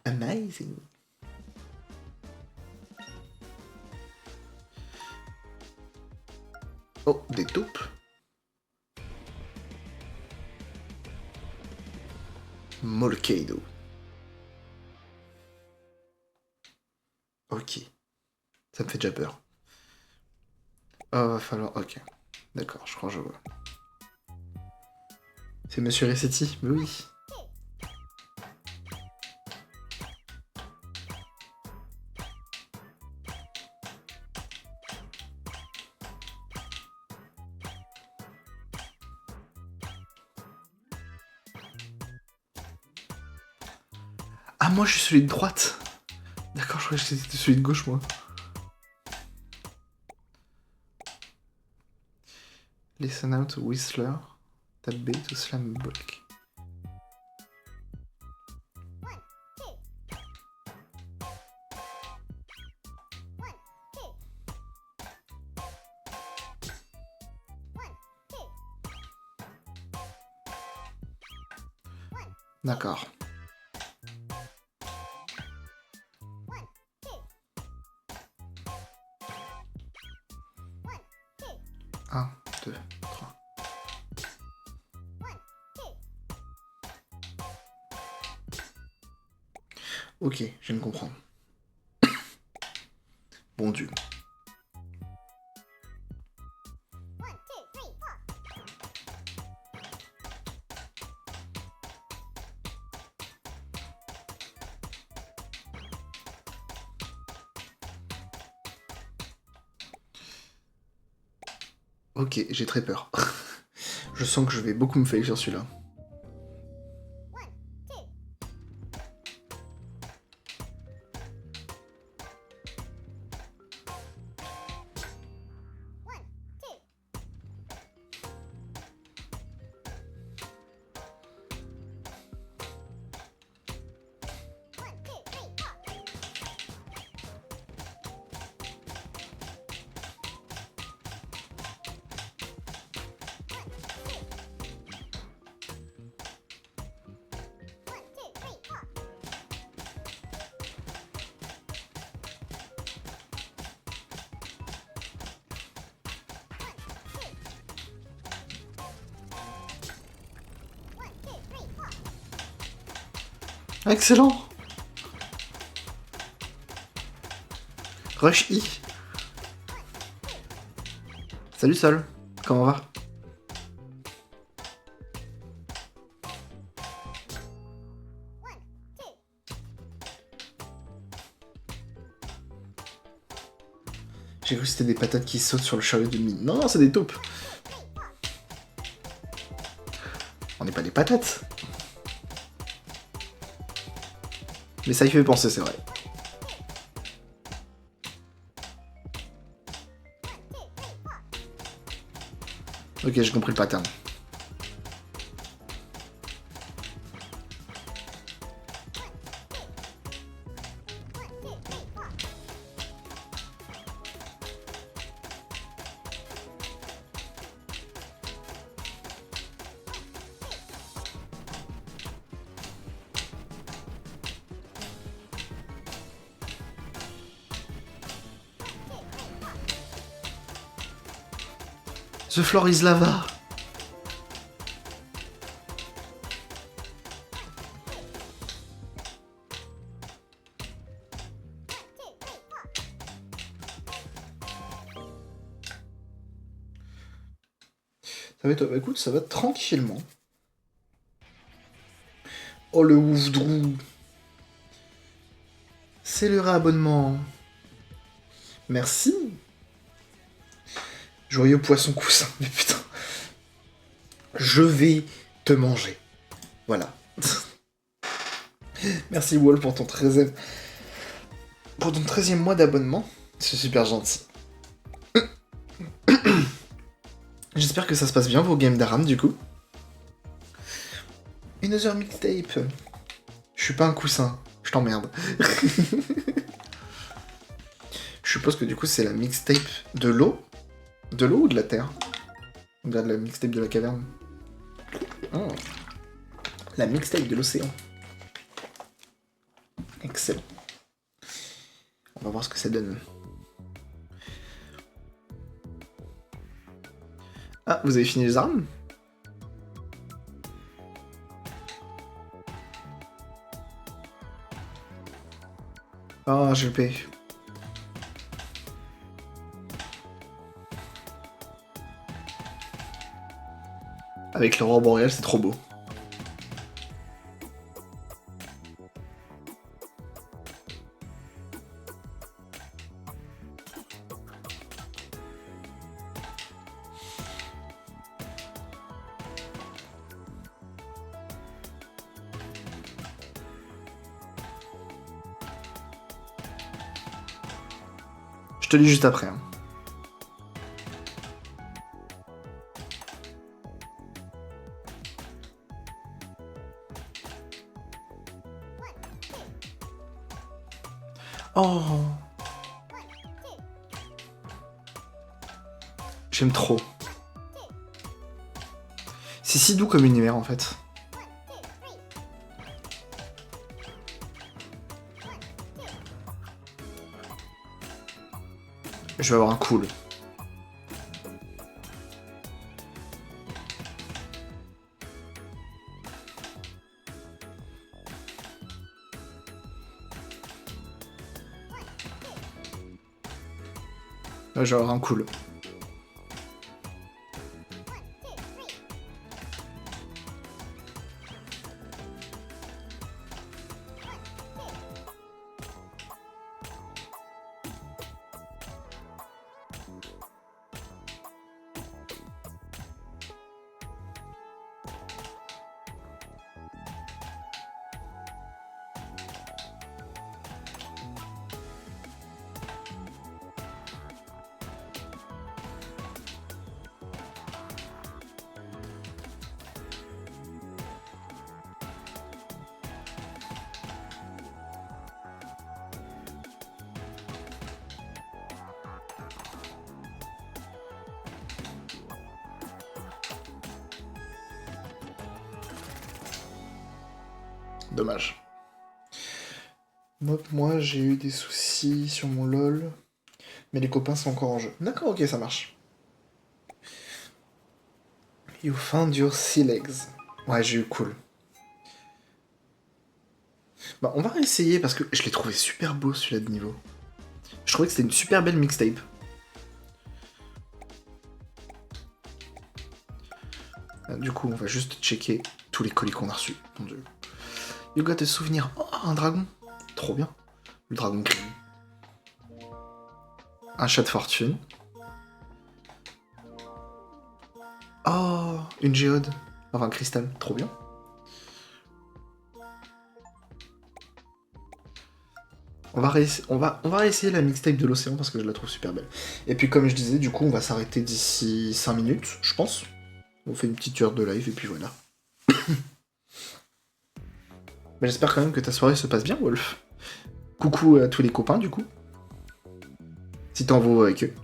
Amazing. Oh, des taupes. Molkado. Ok. Ça me fait déjà peur. Oh, va falloir... Ok. D'accord, je crois que je vois. C'est Monsieur Resetti? Mais oui. Ah, moi, je suis celui de droite. D'accord, je croyais que c'était celui de gauche, moi. Listen out, Whistler. Tap B to slam block. D'accord. Un, deux, trois. Ok, je viens de comprendre. Bon Dieu. Ok, j'ai très peur. Je sens que je vais beaucoup me fail sur celui-là. Excellent. Rush I. Salut Sol, comment va? J'ai cru que c'était des patates qui sautent sur le chariot de mine. Non, non, c'est des taupes. On n'est pas des patates. Mais ça y fait penser, c'est vrai. Ok, j'ai compris le pattern. The floor is lava. Ça va être... Écoute, ça va tranquillement. Oh, le oufdrou. C'est le réabonnement. Merci. Joyeux poisson coussin. Mais putain. Je vais te manger. Voilà. Merci Wall pour ton 13e... Pour ton 13e mois d'abonnement. C'est super gentil. J'espère que ça se passe bien vos games d'Aram du coup. Another mixtape. Je suis pas un coussin. Je t'emmerde. Je suppose que du coup c'est la mixtape de l'eau. De l'eau ou de la terre? On regarde la mixtape de la caverne. Oh. La mixtape de l'océan. Excellent. On va voir ce que ça donne. Ah, vous avez fini les armes? Ah, j'ai le paye. Avec l'aurore boréale, c'est trop beau. Je te lis juste après. Hein. Oh. J'aime trop. C'est si doux comme univers en fait. Je vais avoir un cool. Je vais avoir un cool. Dommage. Moi, j'ai eu des soucis sur mon LoL, mais les copains sont encore en jeu. D'accord, ok, ça marche. You found your sea legs. Ouais, j'ai eu cool. Bah, on va réessayer parce que je l'ai trouvé super beau celui-là de niveau. Je trouvais que c'était une super belle mixtape. Du coup, on va juste checker tous les colis qu'on a reçus. Mon dieu. You got a souvenir. Oh, un dragon. Trop bien. Le dragon gris. Un chat de fortune. Oh, une géode. Enfin, un cristal. Trop bien. On va réessayer la mixtape de l'océan parce que je la trouve super belle. Et puis, comme je disais, du coup, on va s'arrêter d'ici 5 minutes, je pense. On fait une petite heure de live et puis voilà. Mais j'espère quand même que ta soirée se passe bien, Wolf. Coucou à tous les copains, du coup. Si t'en vaux avec eux.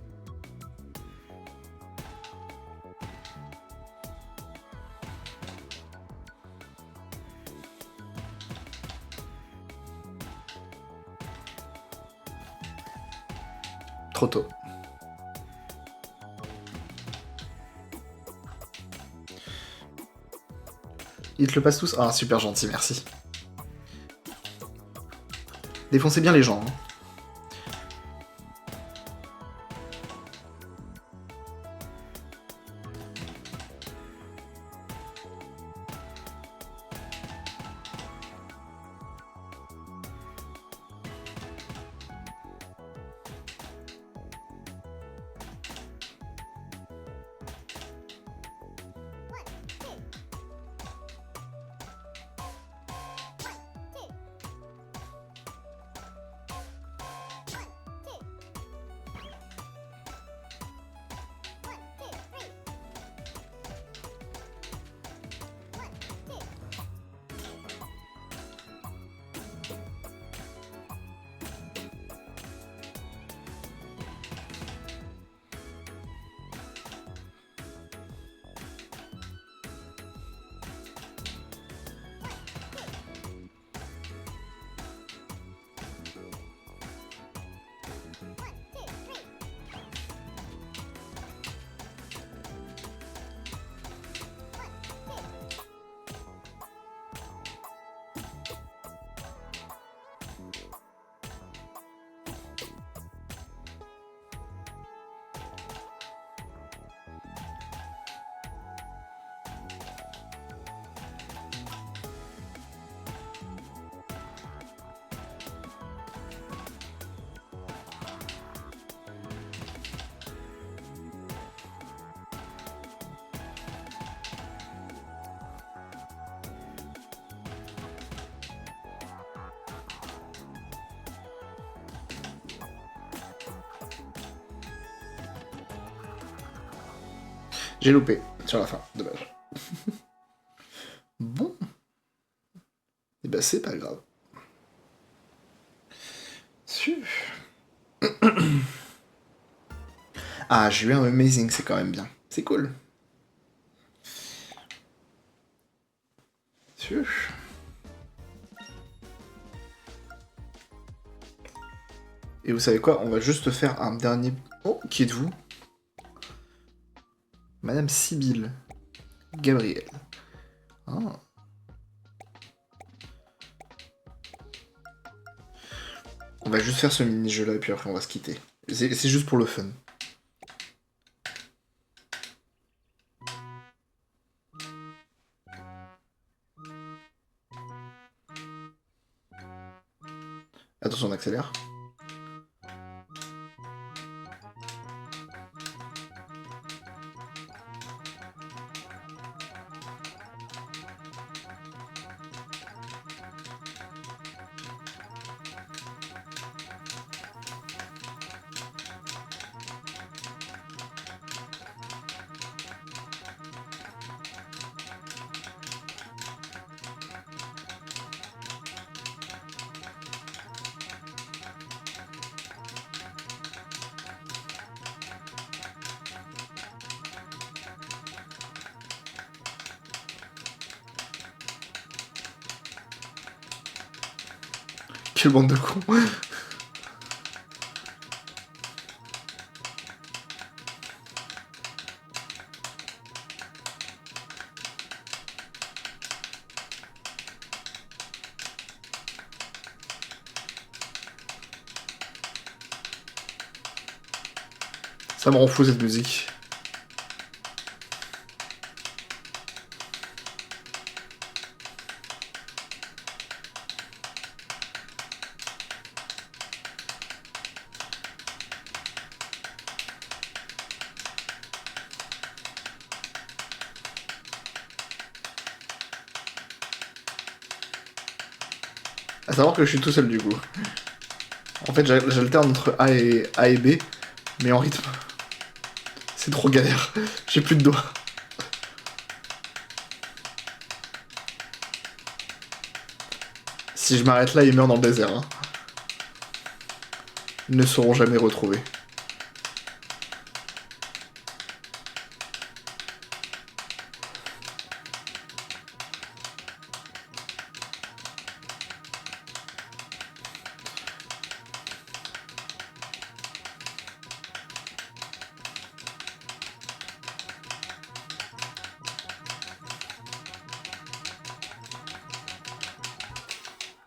Trop tôt. Ils te le passent tous? Ah, super gentil, merci. Défoncez bien les gens, hein. J'ai loupé sur la fin, dommage. Bon. Et bah c'est pas grave. Ah, j'ai eu un amazing, c'est quand même bien. C'est cool. Et vous savez quoi? On va juste faire un dernier... Oh, qui êtes-vous? Madame Sibylle. Gabriel. Ah. On va juste faire ce mini-jeu là et puis après on va se quitter. C'est juste pour le fun. Attention, on accélère. Quelle bande de cons. Ça me rend fou cette musique. À savoir que je suis tout seul du coup. En fait, j'alterne entre A et B, mais en rythme. C'est trop galère. J'ai plus de doigts. Si je m'arrête là, ils meurent dans le désert. Hein. Ils ne seront jamais retrouvés.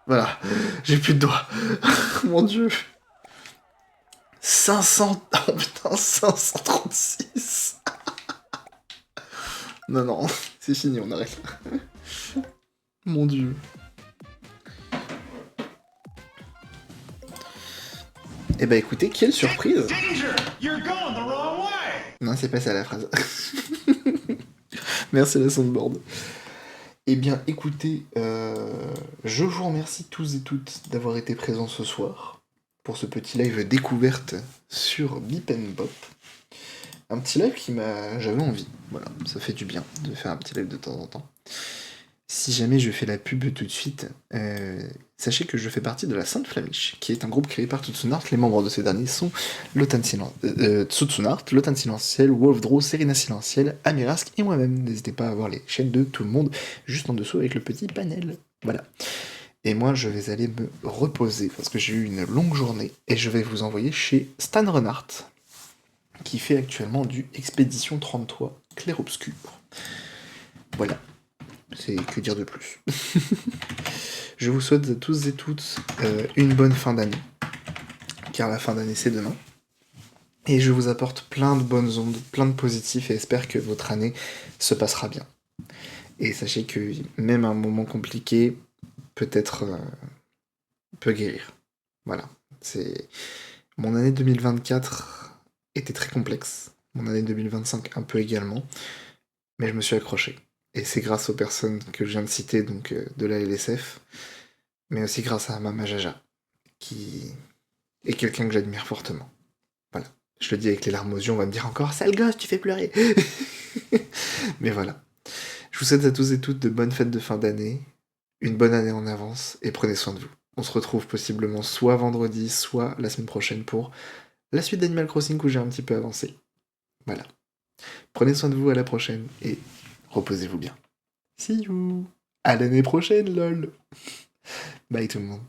Voilà, j'ai plus de doigts. Mon dieu. 500... Oh putain, 536. Non, non, c'est fini, on arrête. Mon dieu. Eh ben écoutez, quelle surprise. Non, c'est pas ça la phrase. Merci la soundboard. Eh bien écoutez, je vous remercie tous et toutes d'avoir été présents ce soir pour ce petit live découverte sur Bip and Bop. Un petit live qui m'a... J'avais envie, voilà, ça fait du bien de faire un petit live de temps en temps. Si jamais je fais la pub tout de suite, sachez que je fais partie de la Sainte Flamiche, qui est un groupe créé par Tutsunart. Les membres de ces derniers sont Tutsunart, Lotan Silentiel, Wolfdro, Serena Silentiel, Amirask et moi-même. N'hésitez pas à voir les chaînes de tout le monde juste en dessous avec le petit panel. Voilà. Et moi, je vais aller me reposer parce que j'ai eu une longue journée et je vais vous envoyer chez Stan Renart, qui fait actuellement du Expédition 33 Clair-Obscur. Voilà. C'est que dire de plus. Je vous souhaite à tous et toutes une bonne fin d'année, car la fin d'année c'est demain. Et je vous apporte plein de bonnes ondes, plein de positifs, et espère que votre année se passera bien. Et sachez que même un moment compliqué peut guérir. Voilà. Mon année 2024 était très complexe. Mon année 2025 un peu également. Mais je me suis accroché. Et c'est grâce aux personnes que je viens de citer, donc de la LSF, mais aussi grâce à Mama Jaja, qui est quelqu'un que j'admire fortement. Voilà. Je le dis avec les larmes aux yeux, on va me dire encore « Sale gosse, tu fais pleurer !» Mais voilà. Je vous souhaite à tous et toutes de bonnes fêtes de fin d'année, une bonne année en avance, et prenez soin de vous. On se retrouve possiblement soit vendredi, soit la semaine prochaine pour la suite d'Animal Crossing où j'ai un petit peu avancé. Voilà. Prenez soin de vous, à la prochaine, et reposez-vous bien. See you. À l'année prochaine, lol. Bye tout le monde.